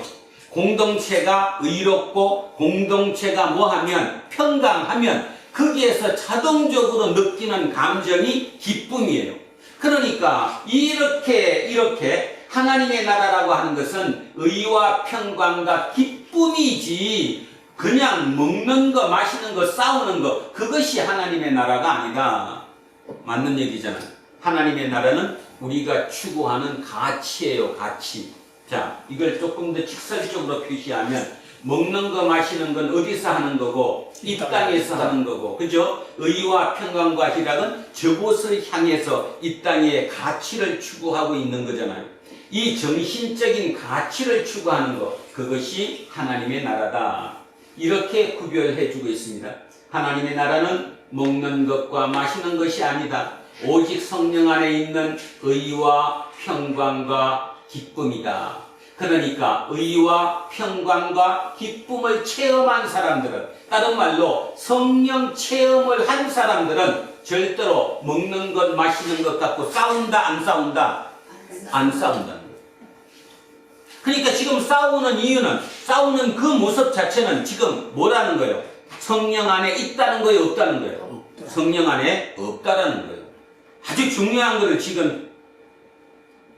공동체가 의롭고 공동체가 뭐하면 평강하면 거기에서 자동적으로 느끼는 감정이 기쁨이에요. 그러니까 이렇게 하나님의 나라라고 하는 것은 의와 평강과 기쁨이지 그냥 먹는 거, 마시는 거, 싸우는 거, 그것이 하나님의 나라가 아니다. 맞는 얘기잖아요. 하나님의 나라는 우리가 추구하는 가치예요. 가치. 자, 이걸 조금 더 직설적으로 표시하면 먹는 거, 마시는 건 어디서 하는 거고 이 땅에서 하는 거고, 그죠? 의와 평강과 희락은 저곳을 향해서 이 땅의 가치를 추구하고 있는 거잖아요. 이 정신적인 가치를 추구하는 것, 그것이 하나님의 나라다. 이렇게 구별해 주고 있습니다. 하나님의 나라는 먹는 것과 마시는 것이 아니다. 오직 성령 안에 있는 의와 평강과 기쁨이다. 그러니까 의와 평강과 기쁨을 체험한 사람들은, 다른 말로 성령 체험을 한 사람들은 절대로 먹는 것, 마시는 것 갖고 싸운다, 안 싸운다? 안 싸운다는 거예요. 그러니까 지금 싸우는 이유는, 싸우는 그 모습 자체는 지금 뭐라는 거예요? 성령 안에 있다는 거예요, 없다는 거예요? 성령 안에 없다라는 거예요. 아주 중요한 것을 지금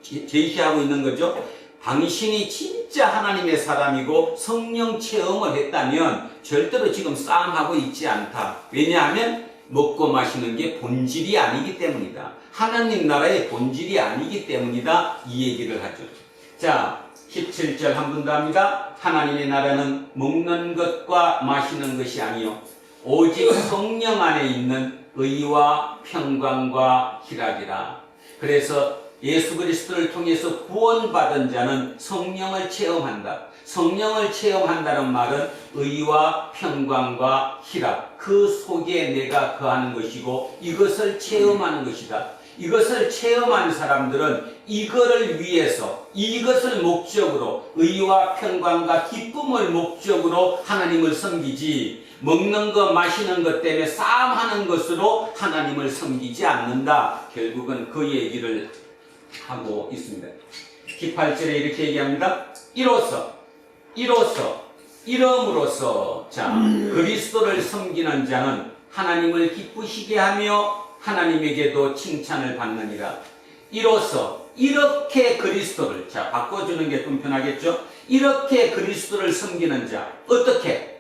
제시하고 있는 거죠. 당신이 진짜 하나님의 사람이고 성령 체험을 했다면 절대로 지금 싸움하고 있지 않다. 왜냐하면 먹고 마시는 게 본질이 아니기 때문이다. 하나님 나라의 본질이 아니기 때문이다. 이 얘기를 하죠. 자, 17절 한 번 더 합니다. 하나님의 나라는 먹는 것과 마시는 것이 아니요 오직 성령 안에 있는 의와 평강과 희락이라. 그래서 예수 그리스도를 통해서 구원받은 자는 성령을 체험한다. 성령을 체험한다는 말은 의와 평강과 희락, 그 속에 내가 거하는 것이고 이것을 체험하는 것이다. 이것을 체험한 사람들은 이거를 위해서, 이것을 목적으로 의와 평강과 기쁨을 목적으로 하나님을 섬기지, 먹는 것 마시는 것 때문에 싸움하는 것으로 하나님을 섬기지 않는다. 결국은 그 얘기를 하고 있습니다. 18절에 이렇게 얘기합니다. 이름으로써 자, 그리스도를 섬기는 자는 하나님을 기쁘시게 하며 하나님에게도 칭찬을 받느니라. 이렇게 그리스도를, 자, 바꿔주는 게 좀 편하겠죠? 이렇게 그리스도를 섬기는 자, 어떻게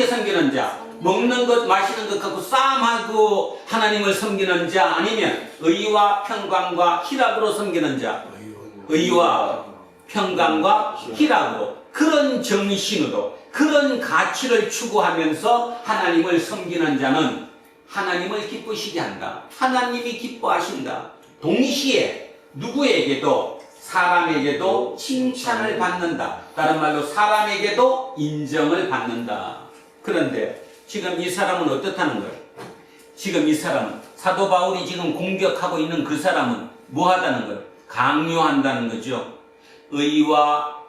섬기는 자? 먹는 것, 마시는 것 갖고 싸움하고 하나님을 섬기는 자, 아니면 의와 평강과 희락으로 섬기는 자? 의와 평강과 희락으로, 그런 정신으로, 그런 가치를 추구하면서 하나님을 섬기는 자는 하나님을 기쁘시게 한다. 하나님이 기뻐하신다. 동시에 누구에게도, 사람에게도 칭찬을 받는다. 다른 말로 사람에게도 인정을 받는다. 그런데 지금 이 사람은 어떻다는 거예요? 지금 이 사람은, 사도 바울이 지금 공격하고 있는 그 사람은 뭐 하다는 거예요? 강요한다는 거죠. 의와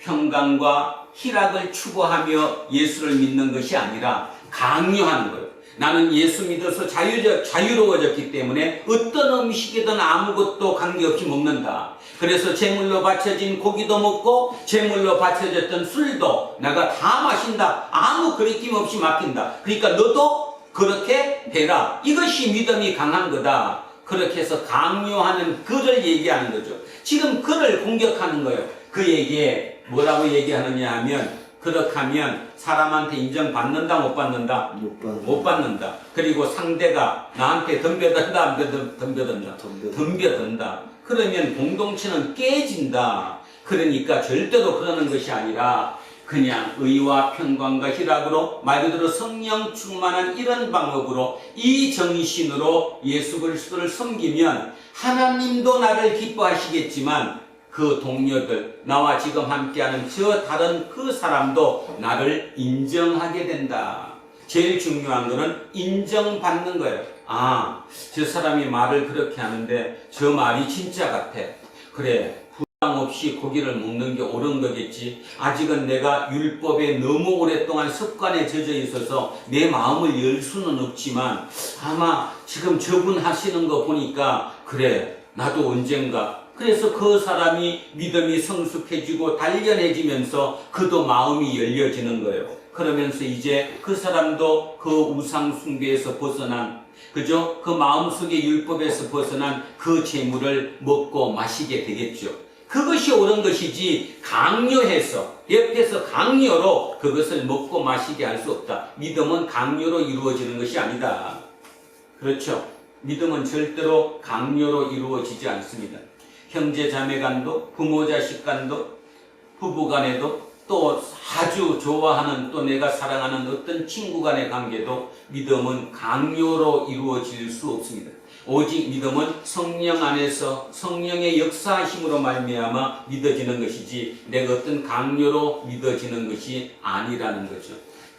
평강과 희락을 추구하며 예수를 믿는 것이 아니라 강요하는 거예요. 나는 예수 믿어서 자유로워졌기 때문에 어떤 음식이든 아무것도 관계없이 먹는다. 그래서 제물로 바쳐진 고기도 먹고 제물로 바쳐졌던 술도 내가 다 마신다. 아무 거리낌 없이 맡긴다. 그러니까 너도 그렇게 해라. 이것이 믿음이 강한 거다. 그렇게 해서 강요하는 그를 얘기하는 거죠. 지금 그를 공격하는 거예요. 그에게 뭐라고 얘기하느냐 하면, 그렇게 하면 사람한테 인정받는다, 못 받는다? 못 받는다. 그리고 상대가 나한테 덤벼든다, 안 덤벼든다? 덤벼든다. 그러면 공동체는 깨진다. 그러니까 절대로 그러는 것이 아니라 그냥 의와 평강과 희락으로, 말 그대로 성령 충만한 이런 방법으로, 이 정신으로 예수 그리스도를 섬기면 하나님도 나를 기뻐하시겠지만 그 동료들, 나와 지금 함께하는 저 다른 그 사람도 나를 인정하게 된다. 제일 중요한 거는 인정받는 거예요. 아, 저 사람이 말을 그렇게 하는데 저 말이 진짜 같아. 그래, 부담 없이 고기를 먹는 게 옳은 거겠지. 아직은 내가 율법에 너무 오랫동안 습관에 젖어 있어서 내 마음을 열 수는 없지만 아마 지금 저분 하시는 거 보니까 그래, 나도 언젠가. 그래서 그 사람이 믿음이 성숙해지고 단련해지면서 그도 마음이 열려지는 거예요. 그러면서 이제 그 사람도 그 우상 숭배에서 벗어난, 그죠? 그 마음속의 율법에서 벗어난 그 재물을 먹고 마시게 되겠죠. 그것이 옳은 것이지 강요해서, 옆에서 강요로 그것을 먹고 마시게 할 수 없다. 믿음은 강요로 이루어지는 것이 아니다. 그렇죠? 믿음은 절대로 강요로 이루어지지 않습니다. 형제 자매 간도, 부모 자식 간도, 부부 간에도, 또 아주 좋아하는, 또 내가 사랑하는 어떤 친구 간의 관계도 믿음은 강요로 이루어질 수 없습니다. 오직 믿음은 성령 안에서 성령의 역사하심으로 말미암아 믿어지는 것이지 내가 어떤 강요로 믿어지는 것이 아니라는 거죠.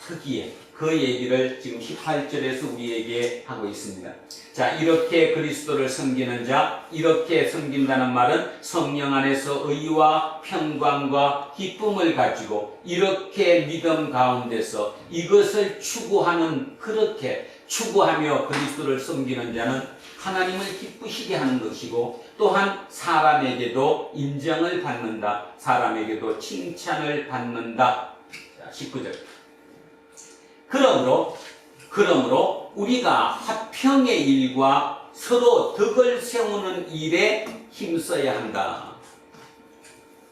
특이해. 그 얘기를 지금 18절에서 우리에게 하고 있습니다. 자, 이렇게 그리스도를 섬기는 자, 이렇게 섬긴다는 말은 성령 안에서 의와 평강과 기쁨을 가지고 이렇게 믿음 가운데서 이것을 추구하는, 그렇게 추구하며 그리스도를 섬기는 자는 하나님을 기쁘시게 하는 것이고, 또한 사람에게도 인정을 받는다. 사람에게도 칭찬을 받는다. 자, 19절. 그러므로 우리가 화평의 일과 서로 덕을 세우는 일에 힘써야 한다.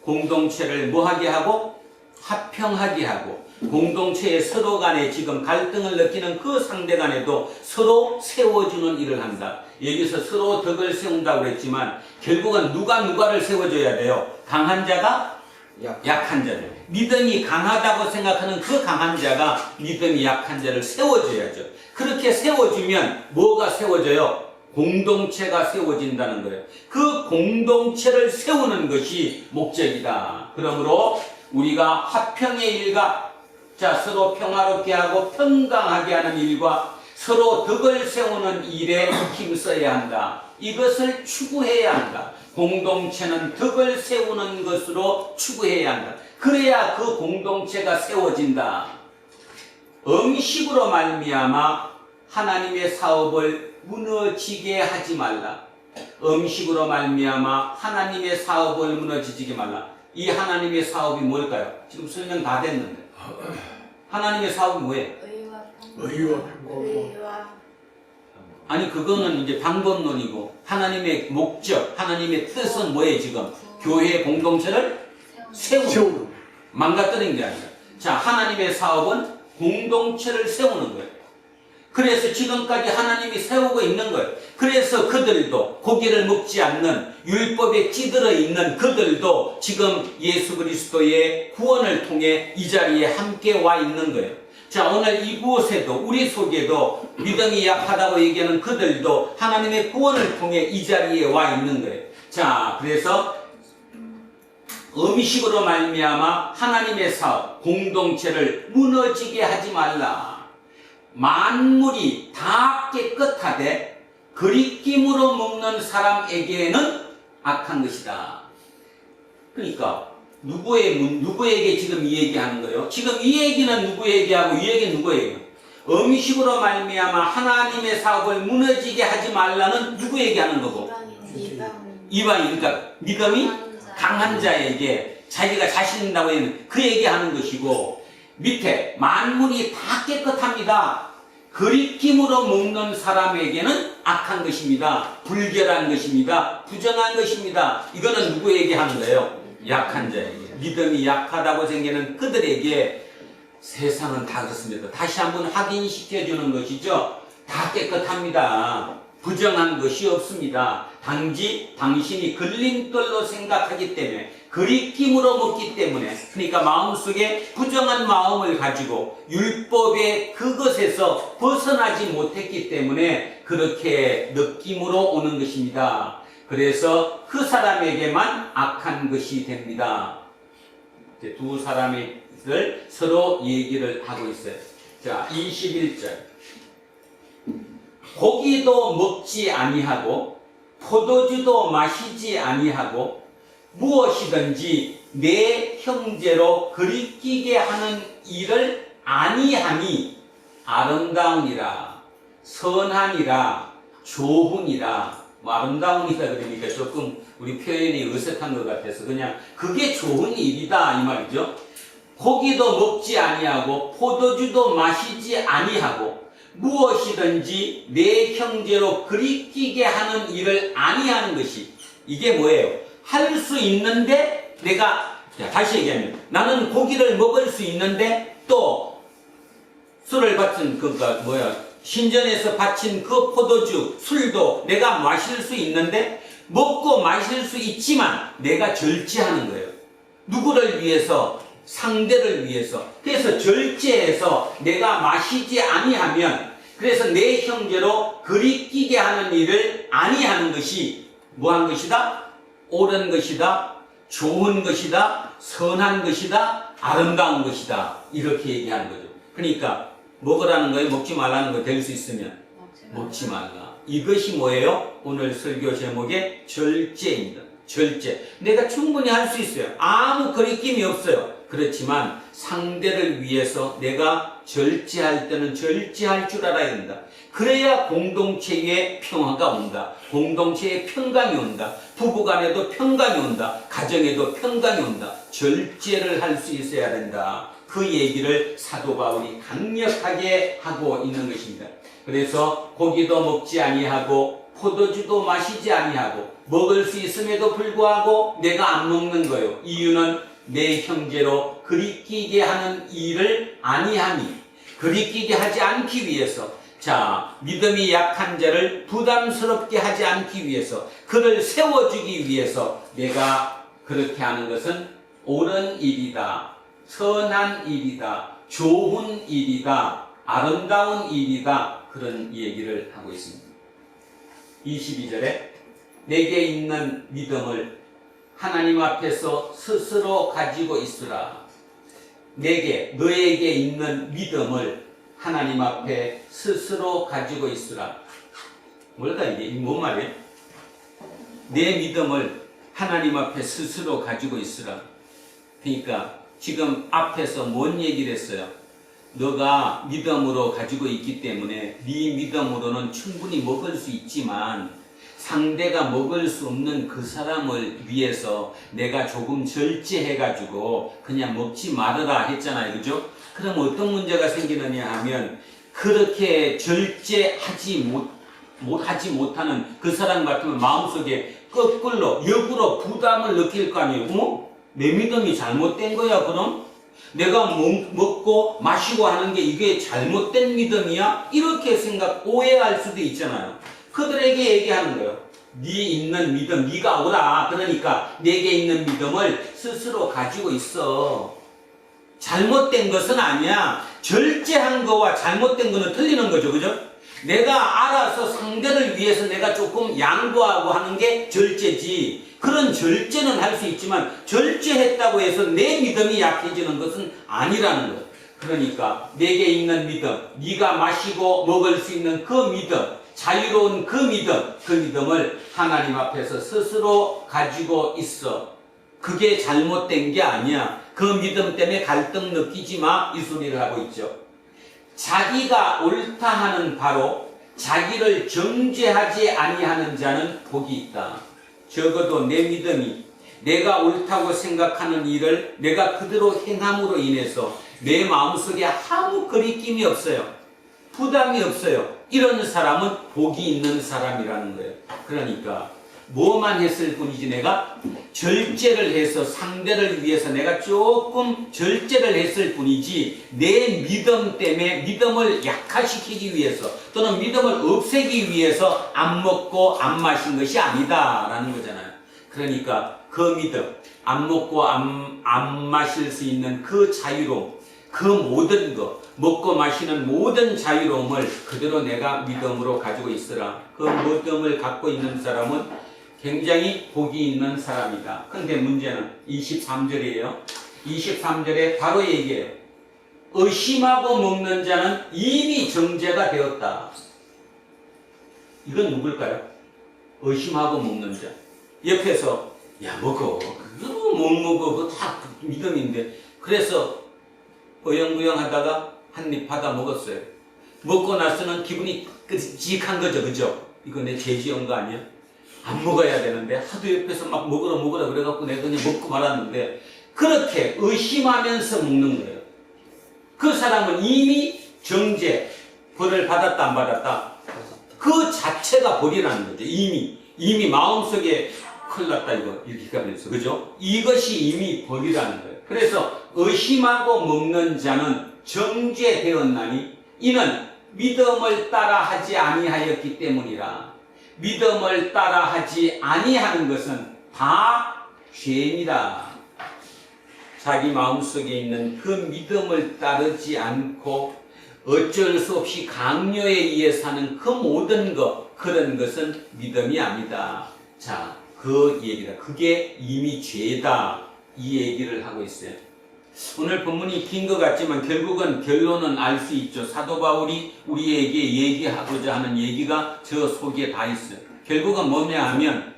공동체를 뭐하게 하고? 화평하게 하고, 공동체의 서로 간에 지금 갈등을 느끼는 그 상대 간에도 서로 세워주는 일을 한다. 여기서 서로 덕을 세운다고 그랬지만 결국은 누가 누가를 세워줘야 돼요? 강한 자가 약한 자들. 믿음이 강하다고 생각하는 그 강한 자가 믿음이 약한 자를 세워줘야죠. 그렇게 세워주면 뭐가 세워져요? 공동체가 세워진다는 거예요. 그 공동체를 세우는 것이 목적이다. 그러므로 우리가 화평의 일과 자 서로 평화롭게 하고 평강하게 하는 일과 서로 덕을 세우는 일에 힘써야 한다. 이것을 추구해야 한다. 공동체는 덕을 세우는 것으로 추구해야 한다. 그래야 그 공동체가 세워진다. 음식으로 말미암아 하나님의 사업을 무너지게 하지 말라. 음식으로 말미암아 하나님의 사업을 무너지게 말라. 이 하나님의 사업이 뭘까요? 지금 설명 다 됐는데 하나님의 사업이 뭐예요? 의와 아니 그거는 이제 방법론이고 하나님의 목적, 하나님의 뜻은 뭐예요 지금? 교회 공동체를 세우는 망가뜨리는 게 아니라 자 하나님의 사업은 공동체를 세우는 거예요. 그래서 지금까지 하나님이 세우고 있는 거예요. 그래서 그들도 고기를 먹지 않는 율법에 찌들어 있는 그들도 지금 예수 그리스도의 구원을 통해 이 자리에 함께 와 있는 거예요. 자 오늘 이곳에도 우리 속에도 믿음이 약하다고 얘기하는 그들도 하나님의 구원을 통해 이 자리에 와 있는 거예요. 자 그래서 음식으로 말미암아 하나님의 사업 공동체를 무너지게 하지 말라. 만물이 다 깨끗하되 그리낌으로 먹는 사람에게는 악한 것이다. 그러니까 누구에게 지금 이 얘기하는 거예요? 지금 이 얘기는 누구에게 하고 이 얘기는 누구에게? 음식으로 말미암아 하나님의 사업을 무너지게 하지 말라는 누구에게 하는 거고? 이방인, 그러니까 믿음이 강한 자에게 자기가 자신 있다고 하는 그 얘기하는 것이고 밑에 만물이 다 깨끗합니다. 그리낌으로 먹는 사람에게는 악한 것입니다. 불결한 것입니다. 부정한 것입니다. 이거는 누구에게 하는 거예요? 약한 자에게. 믿음이 약하다고 생기는 그들에게 세상은 다 그렇습니다. 다시 한번 확인시켜주는 것이죠. 다 깨끗합니다. 부정한 것이 없습니다. 단지 당신이 걸림돌로 생각하기 때문에 그리낌으로 먹기 때문에 그러니까 마음속에 부정한 마음을 가지고 율법의 그것에서 벗어나지 못했기 때문에 그렇게 느낌으로 오는 것입니다. 그래서 그 사람에게만 악한 것이 됩니다. 두 사람을 서로 얘기를 하고 있어요. 자 21절 고기도 먹지 아니하고 포도주도 마시지 아니하고 무엇이든지 내 형제로 그리끼게 하는 일을 아니하니 아름다우니라 선하니라 좋으니라. 아름다우니라 그러니까 조금 우리 표현이 어색한 것 같아서 그냥 그게 좋은 일이다 이 말이죠. 고기도 먹지 아니하고 포도주도 마시지 아니하고 무엇이든지 내 형제로 그리끼게 하는 일을 아니하는 것이 이게 뭐예요? 할 수 있는데 내가 다시 얘기하면 나는 고기를 먹을 수 있는데 또 술을 바친 신전에서 바친 그 포도주 술도 내가 마실 수 있는데 먹고 마실 수 있지만 내가 절제하는 거예요. 누구를 위해서? 상대를 위해서. 그래서 절제해서 내가 마시지 아니하면 그래서 내 형제로 그리끼게 하는 일을 아니하는 것이 뭐한 것이다? 옳은 것이다. 좋은 것이다. 선한 것이다. 아름다운 것이다. 이렇게 얘기하는 거죠. 그러니까 먹으라는 거예요. 먹지 말라는 거 될 수 있으면 먹지 말라. 이것이 뭐예요? 오늘 설교 제목의 절제입니다. 절제. 내가 충분히 할 수 있어요. 아무 거리낌이 없어요. 그렇지만 상대를 위해서 내가 절제할 때는 절제할 줄 알아야 된다. 그래야 공동체에 평화가 온다. 공동체에 평강이 온다. 부부간에도 평강이 온다. 가정에도 평강이 온다. 절제를 할 수 있어야 된다. 그 얘기를 사도 바울이 강력하게 하고 있는 것입니다. 그래서 고기도 먹지 아니하고 포도주도 마시지 아니하고 먹을 수 있음에도 불구하고 내가 안 먹는 거예요. 이유는 내 형제로 그리끼게 하는 일을 아니하니 그리끼게 하지 않기 위해서 자 믿음이 약한 자를 부담스럽게 하지 않기 위해서 그를 세워주기 위해서 내가 그렇게 하는 것은 옳은 일이다. 선한 일이다. 좋은 일이다. 아름다운 일이다. 그런 얘기를 하고 있습니다. 22절에 내게 있는 믿음을 하나님 앞에서 스스로 가지고 있으라. 너에게 있는 믿음을 하나님 앞에 스스로 가지고 있으라. 뭘까 이게? 뭔 말이에요? 내 믿음을 하나님 앞에 스스로 가지고 있으라. 그러니까 지금 앞에서 뭔 얘기를 했어요? 너가 믿음으로 가지고 있기 때문에 네 믿음으로는 충분히 먹을 수 있지만 상대가 먹을 수 없는 그 사람을 위해서 내가 조금 절제해가지고 그냥 먹지 말아라 했잖아요. 그죠? 그럼 어떤 문제가 생기느냐 하면 그렇게 절제하지 못하는 그 사람 같으면 마음속에 거꾸로 역으로 부담을 느낄 거 아니에요. 내 믿음이 잘못된 거야 그럼? 내가 먹고 마시고 하는 게 이게 잘못된 믿음이야? 이렇게 오해할 수도 있잖아요. 그들에게 얘기하는 거예요. 네 있는 믿음, 네가 오라. 그러니까 내게 있는 믿음을 스스로 가지고 있어. 잘못된 것은 아니야. 절제한 거와 잘못된 거는 틀리는 거죠. 그죠? 내가 알아서 상대를 위해서 내가 조금 양보하고 하는 게 절제지. 그런 절제는 할 수 있지만 절제했다고 해서 내 믿음이 약해지는 것은 아니라는 거예요. 그러니까 내게 있는 믿음, 네가 마시고 먹을 수 있는 그 믿음, 자유로운 그 믿음을 하나님 앞에서 스스로 가지고 있어. 그게 잘못된 게 아니야. 그 믿음 때문에 갈등 느끼지 마. 이 소리를 하고 있죠. 자기가 옳다 하는 바로 자기를 정죄하지 아니하는 자는 복이 있다. 적어도 내 믿음이 내가 옳다고 생각하는 일을 내가 그대로 행함으로 인해서 내 마음속에 아무 거리낌이 없어요. 부담이 없어요. 이런 사람은 복이 있는 사람이라는 거예요. 그러니까 뭐만 했을 뿐이지 내가 절제를 해서 상대를 위해서 내가 조금 절제를 했을 뿐이지 내 믿음 때문에 믿음을 약화시키기 위해서 또는 믿음을 없애기 위해서 안 먹고 안 마신 것이 아니다라는 거잖아요. 그러니까 그 믿음, 안 먹고 안 마실 수 있는 그 자유로움, 그 모든 것, 먹고 마시는 모든 자유로움을 그대로 내가 믿음으로 가지고 있으라. 그 믿음을 갖고 있는 사람은 굉장히 복이 있는 사람이다. 그런데 문제는 23절이에요. 23절에 바로 얘기해요. 의심하고 먹는 자는 이미 정죄가 되었다. 이건 누굴까요? 의심하고 먹는 자. 옆에서 야 먹어. 그거 못 먹어. 그거 다 믿음인데. 그래서 어영부영 하다가 한 입 받아 먹었어요. 먹고 나서는 기분이 끔찍한 거죠. 그죠? 이거 내 죄 지은 거 아니야? 안 먹어야 되는데 하도 옆에서 막 먹으라 그래갖고 내가 그냥 먹고 말았는데 그렇게 의심하면서 먹는 거예요. 그 사람은 이미 정죄, 벌을 받았다 안 받았다? 그 자체가 벌이라는 거죠. 이미 마음속에 큰일 났다 이렇게 가면서 그죠? 이것이 이미 벌이라는 거예요. 그래서 의심하고 먹는 자는 정죄되었나니 이는 믿음을 따라 하지 아니하였기 때문이라. 믿음을 따라하지 아니하는 것은 다 죄입니다. 자기 마음속에 있는 그 믿음을 따르지 않고 어쩔 수 없이 강요에 의해 사는 그 모든 것, 그런 것은 믿음이 아니다. 자, 그 얘기다. 그게 이미 죄다. 이 얘기를 하고 있어요. 오늘 본문이 긴 것 같지만 결국은 결론은 알 수 있죠. 사도 바울이 우리에게 얘기하고자 하는 얘기가 저 속에 다 있어요. 결국은 뭐냐 하면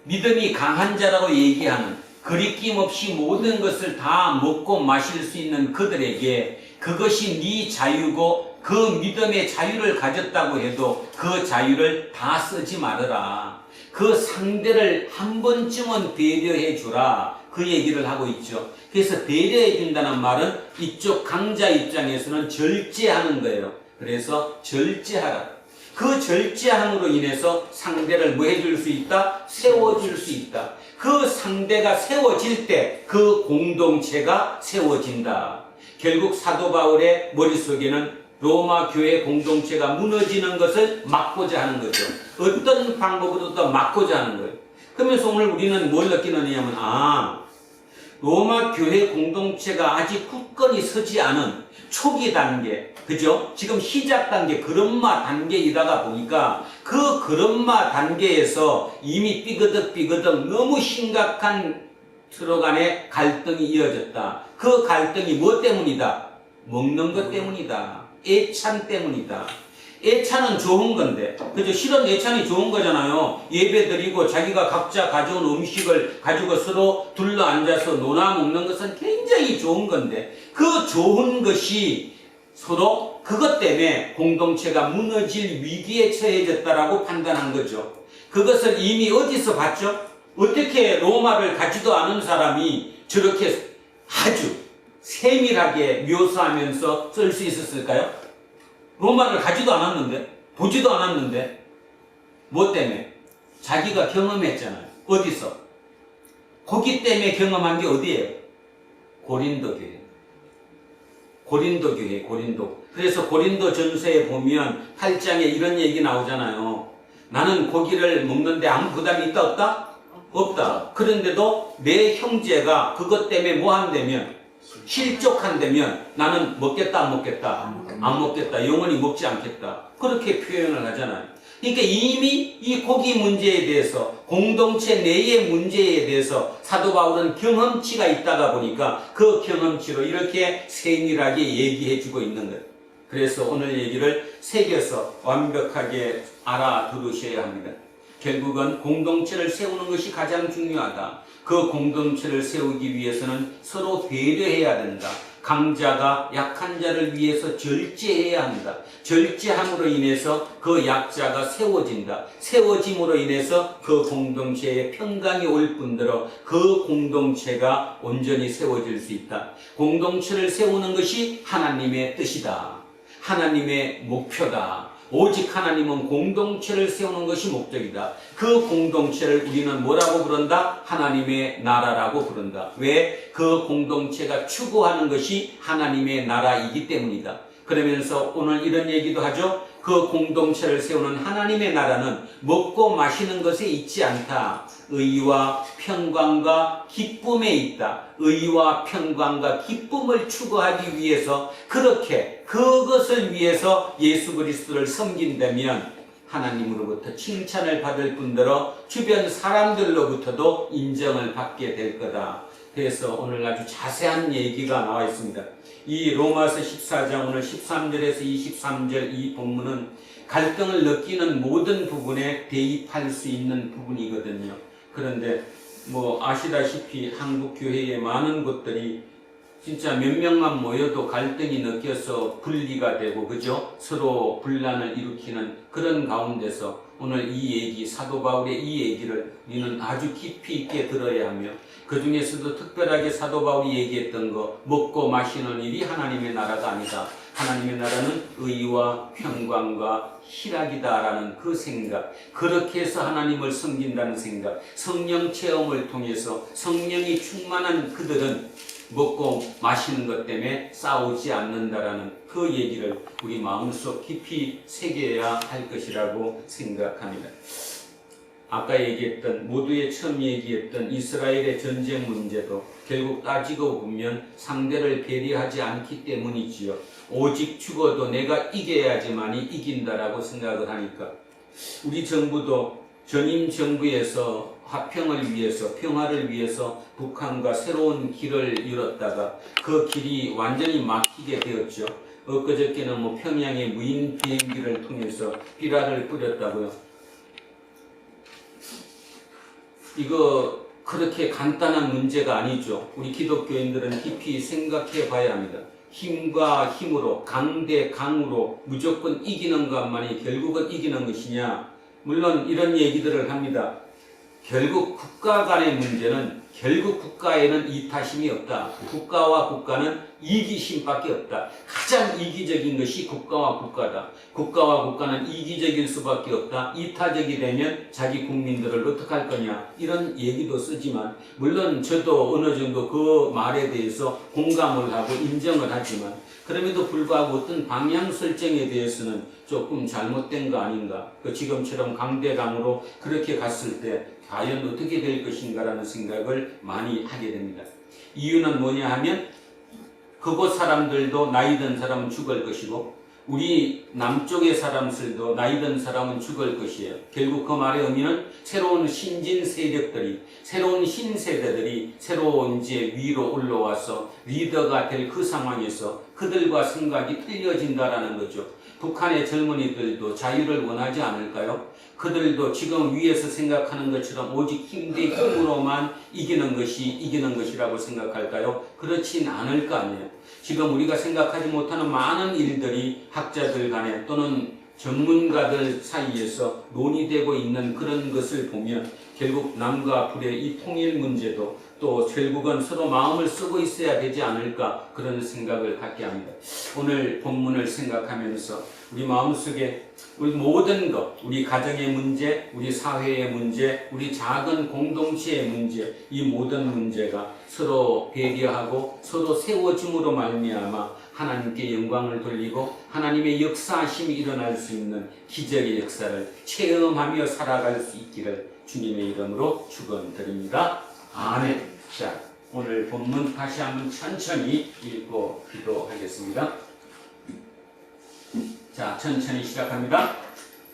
믿음이 강한 자라고 얘기하는 거리낌 없이 모든 것을 다 먹고 마실 수 있는 그들에게 그것이 네 자유고 그 믿음의 자유를 가졌다고 해도 그 자유를 다 쓰지 말아라. 그 상대를 한 번쯤은 배려해 주라. 그 얘기를 하고 있죠. 그래서 배려해 준다는 말은 이쪽 강자 입장에서는 절제하는 거예요. 그래서 절제하라. 그 절제함으로 인해서 상대를 뭐 해줄 수 있다? 세워줄 수 있다. 그 상대가 세워질 때 그 공동체가 세워진다. 결국 사도 바울의 머릿속에는 로마 교회 공동체가 무너지는 것을 막고자 하는 거죠. 어떤 방법으로도 막고자 하는 거예요. 그러면서 오늘 우리는 뭘 느끼느냐면 로마 교회 공동체가 아직 굳건히 서지 않은 초기 단계, 그죠? 지금 시작 단계, 걸음마 단계이다가 보니까 그 걸음마 단계에서 이미 삐그덕 너무 심각한 서로 간의 갈등이 이어졌다. 그 갈등이 뭐 때문이다? 먹는 것 때문이다. 애찬 때문이다. 애찬은 좋은 건데, 그죠? 실은 애찬이 좋은 거잖아요. 예배 드리고 자기가 각자 가져온 음식을 가지고 서로 둘러 앉아서 논아 먹는 것은 굉장히 좋은 건데, 그 좋은 것이 서로 그것 때문에 공동체가 무너질 위기에 처해졌다라고 판단한 거죠. 그것을 이미 어디서 봤죠? 어떻게 로마를 가지도 않은 사람이 저렇게 아주 세밀하게 묘사하면서 쓸 수 있었을까요? 로마를 가지도 않았는데, 보지도 않았는데, 뭐 때문에? 자기가 경험했잖아요. 어디서? 거기 때문에 경험한 게 어디예요? 고린도 교회. 고린도 교회, 고린도. 그래서 고린도 전서에 보면 8장에 이런 얘기 나오잖아요. 나는 고기를 먹는데 아무 부담이 있다, 없다? 없다. 그런데도 내 형제가 그것 때문에 뭐 한다면, 실족한다면 나는 먹겠다, 안 먹겠다? 안 먹겠다. 영원히 먹지 않겠다. 그렇게 표현을 하잖아요. 그러니까 이미 이 고기 문제에 대해서, 공동체 내의 문제에 대해서 사도 바울은 경험치가 있다가 보니까 그 경험치로 이렇게 세밀하게 얘기해주고 있는 거예요. 그래서 오늘 얘기를 새겨서 완벽하게 알아들으셔야 합니다. 결국은 공동체를 세우는 것이 가장 중요하다. 그 공동체를 세우기 위해서는 서로 배려해야 된다. 강자가 약한 자를 위해서 절제해야 한다. 절제함으로 인해서 그 약자가 세워진다. 세워짐으로 인해서 그 공동체에 평강이 올 뿐더러 그 공동체가 온전히 세워질 수 있다. 공동체를 세우는 것이 하나님의 뜻이다. 하나님의 목표다. 오직 하나님은 공동체를 세우는 것이 목적이다. 그 공동체를 우리는 뭐라고 부른다? 하나님의 나라라고 부른다. 왜? 그 공동체가 추구하는 것이 하나님의 나라이기 때문이다. 그러면서 오늘 이런 얘기도 하죠. 그 공동체를 세우는 하나님의 나라는 먹고 마시는 것에 있지 않다. 의와 평강과 기쁨에 있다. 의와 평강과 기쁨을 추구하기 위해서, 그렇게 그것을 위해서 예수 그리스도를 섬긴다면 하나님으로부터 칭찬을 받을 뿐더러 주변 사람들로부터도 인정을 받게 될 거다. 그래서 오늘 아주 자세한 얘기가 나와 있습니다. 이 로마서 14장 오늘 13절에서 23절 이 본문은 갈등을 느끼는 모든 부분에 대입할 수 있는 부분이거든요. 그런데 뭐 아시다시피 한국 교회의 많은 곳들이 진짜 몇 명만 모여도 갈등이 느껴서 분리가 되고, 그죠? 서로 분란을 일으키는 그런 가운데서 오늘 이 얘기, 사도 바울의 이 얘기를 우리는 아주 깊이 있게 들어야 하며, 그 중에서도 특별하게 사도 바울이 얘기했던 거, 먹고 마시는 일이 하나님의 나라가 아니다. 하나님의 나라는 의와 평강과 희락이다라는 그 생각, 그렇게 해서 하나님을 섬긴다는 생각, 성령 체험을 통해서 성령이 충만한 그들은 먹고 마시는 것 때문에 싸우지 않는다라는 그 얘기를 우리 마음속 깊이 새겨야 할 것이라고 생각합니다. 아까 얘기했던, 모두의 처음 얘기했던 이스라엘의 전쟁 문제도 결국 따지고 보면 상대를 배려하지 않기 때문이지요. 오직 죽어도 내가 이겨야지만이 이긴다라고 생각을 하니까, 우리 정부도 전임 정부에서 화평을 위해서, 평화를 위해서 북한과 새로운 길을 열었다가 그 길이 완전히 막히게 되었죠. 엊그저께는 뭐 평양에 무인 비행기를 통해서 비라를 뿌렸다고요. 이거 그렇게 간단한 문제가 아니죠. 우리 기독교인들은 깊이 생각해 봐야 합니다. 힘과 힘으로, 강 대 강으로 무조건 이기는 것만이 결국은 이기는 것이냐? 물론 이런 얘기들을 합니다. 결국 국가 간의 문제는, 결국 국가에는 이타심이 없다. 국가와 국가는 이기심밖에 없다. 가장 이기적인 것이 국가와 국가다. 국가와 국가는 이기적일 수밖에 없다. 이타적이 되면 자기 국민들을 어떻게 할 거냐, 이런 얘기도 쓰지만, 물론 저도 어느 정도 그 말에 대해서 공감을 하고 인정을 하지만, 그럼에도 불구하고 어떤 방향 설정에 대해서는 조금 잘못된 거 아닌가. 지금처럼 강대강으로 그렇게 갔을 때 과연 어떻게 될 것인가라는 생각을 많이 하게 됩니다. 이유는 뭐냐 하면 그곳 사람들도 나이 든 사람은 죽을 것이고 우리 남쪽의 사람들도 나이 든 사람은 죽을 것이에요. 결국 그 말의 의미는 새로운 신진 세력들이, 새로운 신세대들이 새로운 이제 위로 올라와서 리더가 될 그 상황에서 그들과 생각이 틀려진다라는 거죠. 북한의 젊은이들도 자유를 원하지 않을까요? 그들도 지금 위에서 생각하는 것처럼 오직 힘 대 힘으로만 이기는 것이라고 생각할까요? 그렇진 않을 거 아니에요. 지금 우리가 생각하지 못하는 많은 일들이 학자들 간에 또는 전문가들 사이에서 논의되고 있는 그런 것을 보면 결국 남과 북의 이 통일 문제도 또 결국은 서로 마음을 쓰고 있어야 되지 않을까 그런 생각을 갖게 합니다. 오늘 본문을 생각하면서 우리 마음속에 우리 모든 것, 우리 가정의 문제, 우리 사회의 문제, 우리 작은 공동체의 문제, 이 모든 문제가 서로 배려하고 서로 세워줌으로 말미암아 하나님께 영광을 돌리고 하나님의 역사하심이 일어날 수 있는 기적의 역사를 체험하며 살아갈 수 있기를 주님의 이름으로 축원드립니다. 아멘. 자, 오늘 본문 다시 한번 천천히 읽고 기도하겠습니다. 자, 천천히 시작합니다.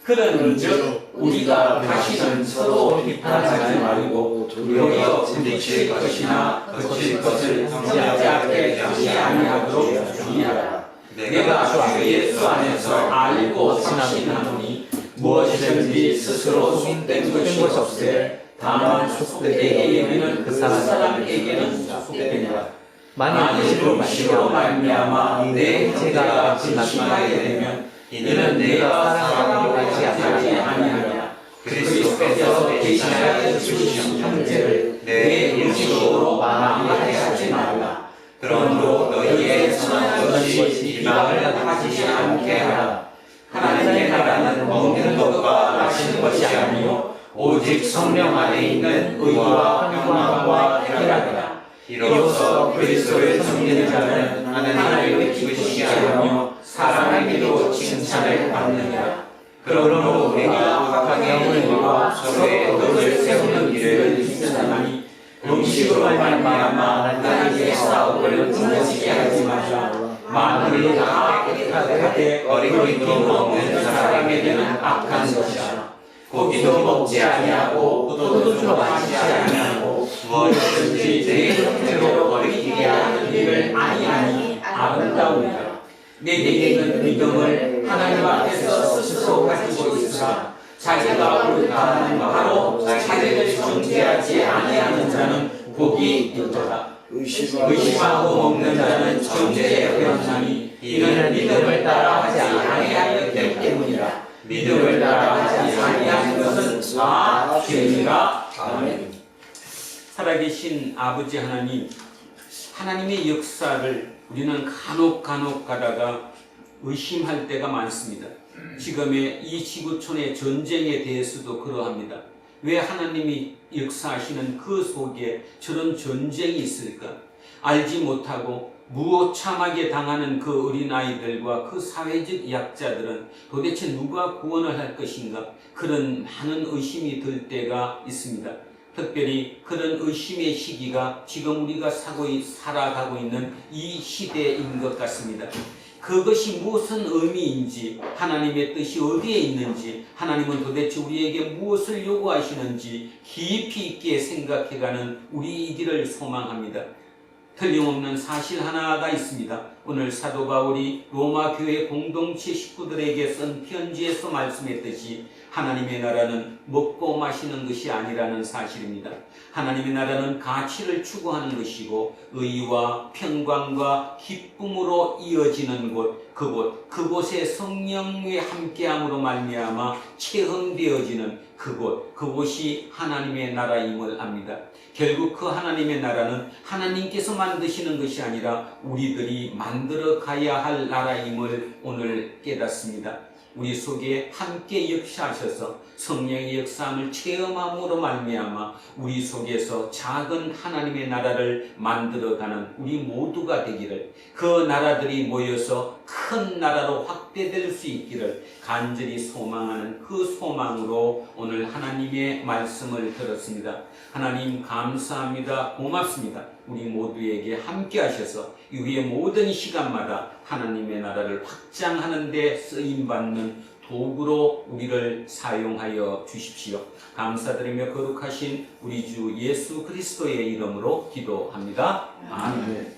그런즉 우리가 다시는 서로 비판하지 말고 도리어 부딪힐 것이나 거칠 것을 성하지 않게 하지 아니하도록 주의하라. 내가 주 예수 안에서 알고 확신하노니 무엇이든지 스스로 속된 것이 없으되 다만 속되게는 그 사람에게는 속되니라. 만일 음식으로 말미암아 내 형제가 심하게 되면 이는 내가 사랑하고 하지 아니하냐. 그리스도께서 대신하여 주신 형제를 내 음식으로 망하지 말라. 그러므로 너희의 선한 것이 비방을 하지 않게 하라. 하나님의 나라는 먹는 것과 마시는 것이 아니요 오직 성령 안에 있는 의와 평강과 희락이라. 이로써 그리스도를 섬기는 자는 하나님을 기쁘시게 하며 사람에게도 칭찬을 받느니라. 그러므로 우리가 각각의 일과 서로의 덕을 세우는 일을 힘쓰나니 음식으로 말미암아 하나님의 사업을 무너지게 하지 말라. 만물이 다 깨끗하게 어리고 먹는 사람에게는 악한 것이라. 고기도 먹지 아니하고 포도주도 마시지 아니하고 무엇이든지 내 형태로 어리게 하는 일을 아니하니 아름다우니라. 내게 있는 믿음을 하나님 앞에서 스스로 가지고 있으라. 자기가 옳다는 바로 자기를 정죄하지 아니하는 자는 복이 있도다. 의심하고 먹는 자는 정죄에 들었나니 이는 믿음을 따라 하지 아니하였기 때문이라. 믿음을 따라 하지 아니하는 것은 다 죄니라. 아멘. 살아계신 아버지 하나님, 하나님의 역사를 우리는 간혹 가다가 의심할 때가 많습니다. 지금의 이 지구촌의 전쟁에 대해서도 그러합니다. 왜 하나님이 역사하시는 그 속에 저런 전쟁이 있을까? 알지 못하고 무참하게 당하는 그 어린아이들과 그 사회적 약자들은 도대체 누가 구원을 할 것인가? 그런 많은 의심이 들 때가 있습니다. 특별히 그런 의심의 시기가 지금 우리가 살아가고 있는 이 시대인 것 같습니다. 그것이 무슨 의미인지, 하나님의 뜻이 어디에 있는지, 하나님은 도대체 우리에게 무엇을 요구하시는지 깊이 있게 생각해가는 우리이기를 소망합니다. 틀림없는 사실 하나가 있습니다. 오늘 사도 바울이 로마 교회 공동체 식구들에게 쓴 편지에서 말씀했듯이 하나님의 나라는 먹고 마시는 것이 아니라는 사실입니다. 하나님의 나라는 가치를 추구하는 것이고 의와 평강과 기쁨으로 이어지는 곳, 그곳에 성령의 함께함으로 말미암아 체험되어지는 그곳이 하나님의 나라임을 압니다. 결국 그 하나님의 나라는 하나님께서 만드시는 것이 아니라 우리들이 만들어 가야 할 나라임을 오늘 깨닫습니다. 우리 속에 함께 역사하셔서 성령의 역사함을 체험함으로 말미암아 우리 속에서 작은 하나님의 나라를 만들어가는 우리 모두가 되기를, 그 나라들이 모여서 큰 나라로 확대될 수 있기를 간절히 소망하는 그 소망으로 오늘 하나님의 말씀을 들었습니다. 하나님 감사합니다. 고맙습니다. 우리 모두에게 함께 하셔서 이후의 모든 시간마다 하나님의 나라를 확장하는 데 쓰임받는 도구로 우리를 사용하여 주십시오. 감사드리며 거룩하신 우리 주 예수 그리스도의 이름으로 기도합니다. 아멘.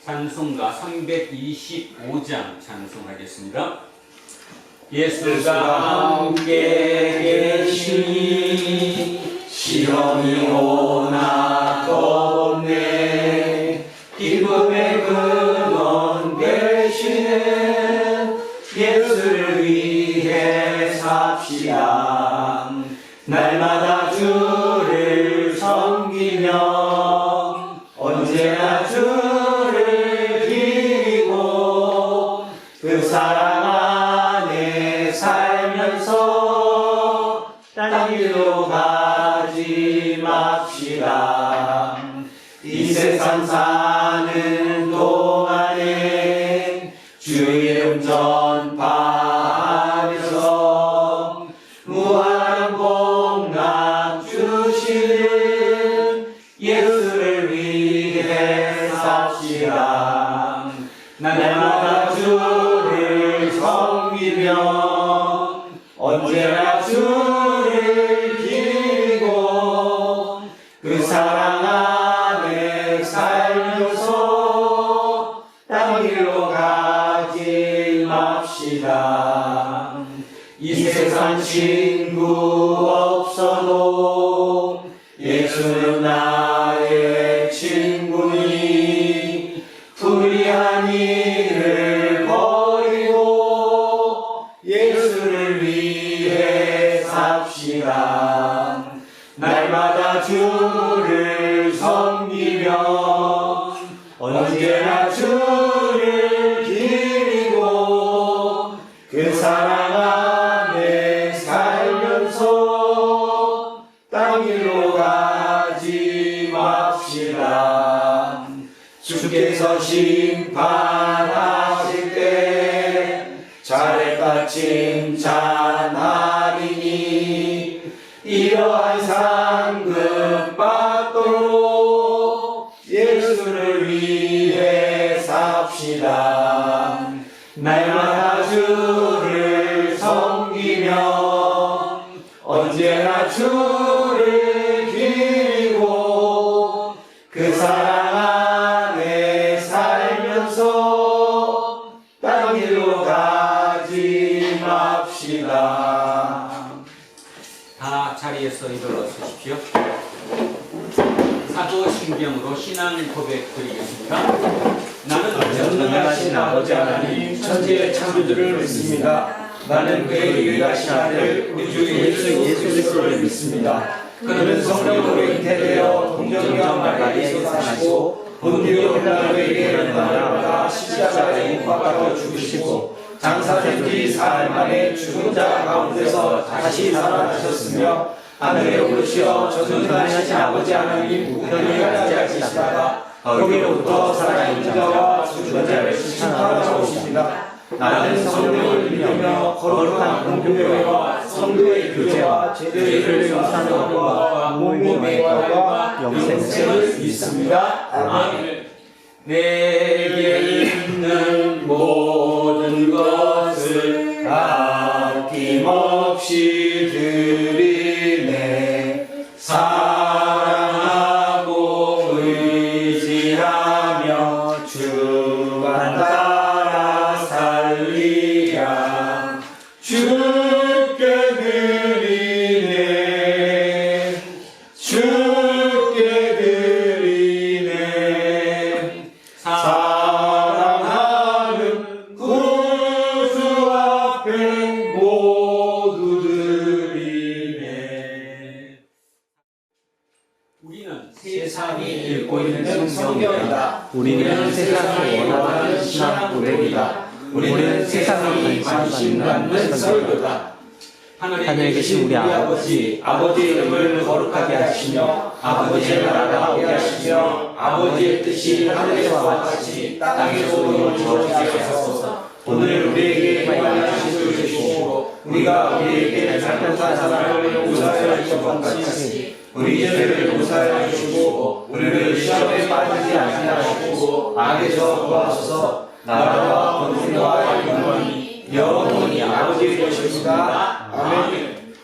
찬송가 325장 찬송하겠습니다. 예수가 함께 계시니 시험이 오나 겁내 기쁨의 근원 되시는 예수를 위해 삽시다. 날마다 주를 섬기며 언제나 주를 기리고 그 사랑 안에 살면서 딴 길로 가지 맙시다. 이 세상 사는 동안에 주 이름 전파하면서 무한한 복락 주시는 예수를 위해 삽시다. 날마다 주를 섬기며 언제나 주를 기리고 그 사랑 안에 살면서 딴 길로 가지 맙시다. 이 세상 친구 없어도 예수는 나의 친구니 불의한 일을 버리고 예수를 위해 삽시다. 날마다 주를 섬기며 언제나 주를 기리고 그 사랑 안에 살면서 딴 길로 가지 맙시다. 주께서 심판하실 때 잘했다 칭찬하리니 이러한 상급 받도록 예수를 위해 삽시다. 날마다 주를 섬기며 언제나 주를 기리고 그 사랑 안에 살면서 딴 길로 가지 맙시다. 다 자리에서 일어서십시오. 사도신경으로 신앙 고백 드리겠습니다. 나는 전능하신 아버지 하나님 천지의 창조주를 믿습니다. 나는 그의 유일하신 아들 우리 주 예수 그리스도를 믿습니다. 그는 성령으로 잉태되어 동정녀 마리아에게 사시고 본디오 빌라도에게 연단을 십자가에 못 박혀 죽으시고 장사된 지 사흘 만에 죽은 자 가운데서 다시 살아나셨으며 하늘에 오르시어 전능하신 아버지 하나님 우편에 앉으시다가 거기로부터 살아있는 자와 죽은 자를 심판하러 오십니다. 나는 성령을 믿으며 거룩한 공교회와 성도의 교제와 죄를 용서하는 것과 몸의 구원과 영생을 믿습니다. 아멘. 내게 있는 모든 것을 아낌없이 드리네. 사랑하고 의지하며 주만 따라 살리랴. 주께 드리네. 주께 드리네. 사랑하는 구주 앞에 모두 드리네. 우리는 세상이 읽고 있는 성경이다. 우리는 세상을 원하는 신앙 고백이다. 우리는 세상에 관심 갖는 설교다. 하늘에 계신 우리 아버지, 아버지의 이름을 거룩하게 하시며 아버지의 나라가 오게 하시며 아버지의 뜻이 하늘에서와 같이 땅에서도 이루어지게 하소서. 오늘 우리에게 일용할 것을 주시고 우리가 우리에게 잘못한 사람을 용서하여 준 것 같이 우리 죄를 용서하여 주시고 우리를 시험에 빠지지 않게 하시고 악에서 구하소서. 나라와 권세와 영광이 영원히 아버지의 것입니다. 아멘.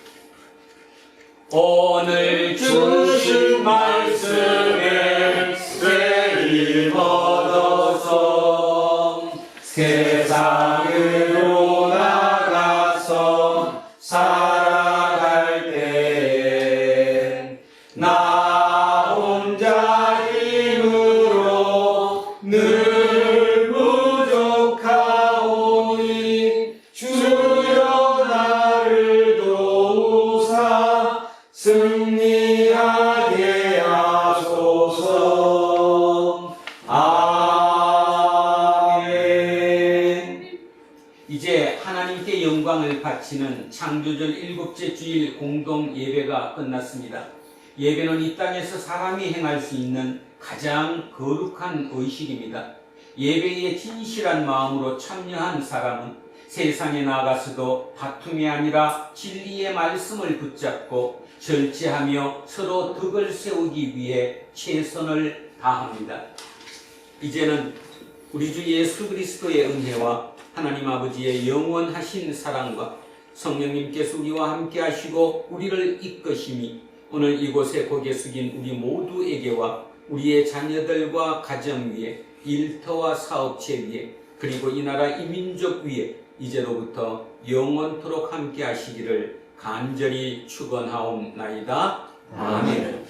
오늘 주신 말씀에 세일 얻어서 세상으로 나가서 살아갈 때 나 혼자 힘으로 늘 부족하오니 주여 나를 도우사 승리하게 하소서. 아멘. 이제 하나님께 영광을 바치는 창조절 일곱째 주일 공동 예배가 끝났습니다. 예배는 이 땅에서 사람이 행할 수 있는 가장 거룩한 의식입니다. 예배에 진실한 마음으로 참여한 사람은 세상에 나가서도 다툼이 아니라 진리의 말씀을 붙잡고 절제하며 서로 덕을 세우기 위해 최선을 다합니다. 이제는 우리 주 예수 그리스도의 은혜와 하나님 아버지의 영원하신 사랑과 성령님께서 우리와 함께 하시고 우리를 이끄심이 오늘 이곳에 고개 숙인 우리 모두에게와 우리의 자녀들과 가정 위에 일터와 사업체 위에 그리고 이 나라 이 민족 위에 이제로부터 영원토록 함께 하시기를 간절히 축원하옵나이다. 아멘.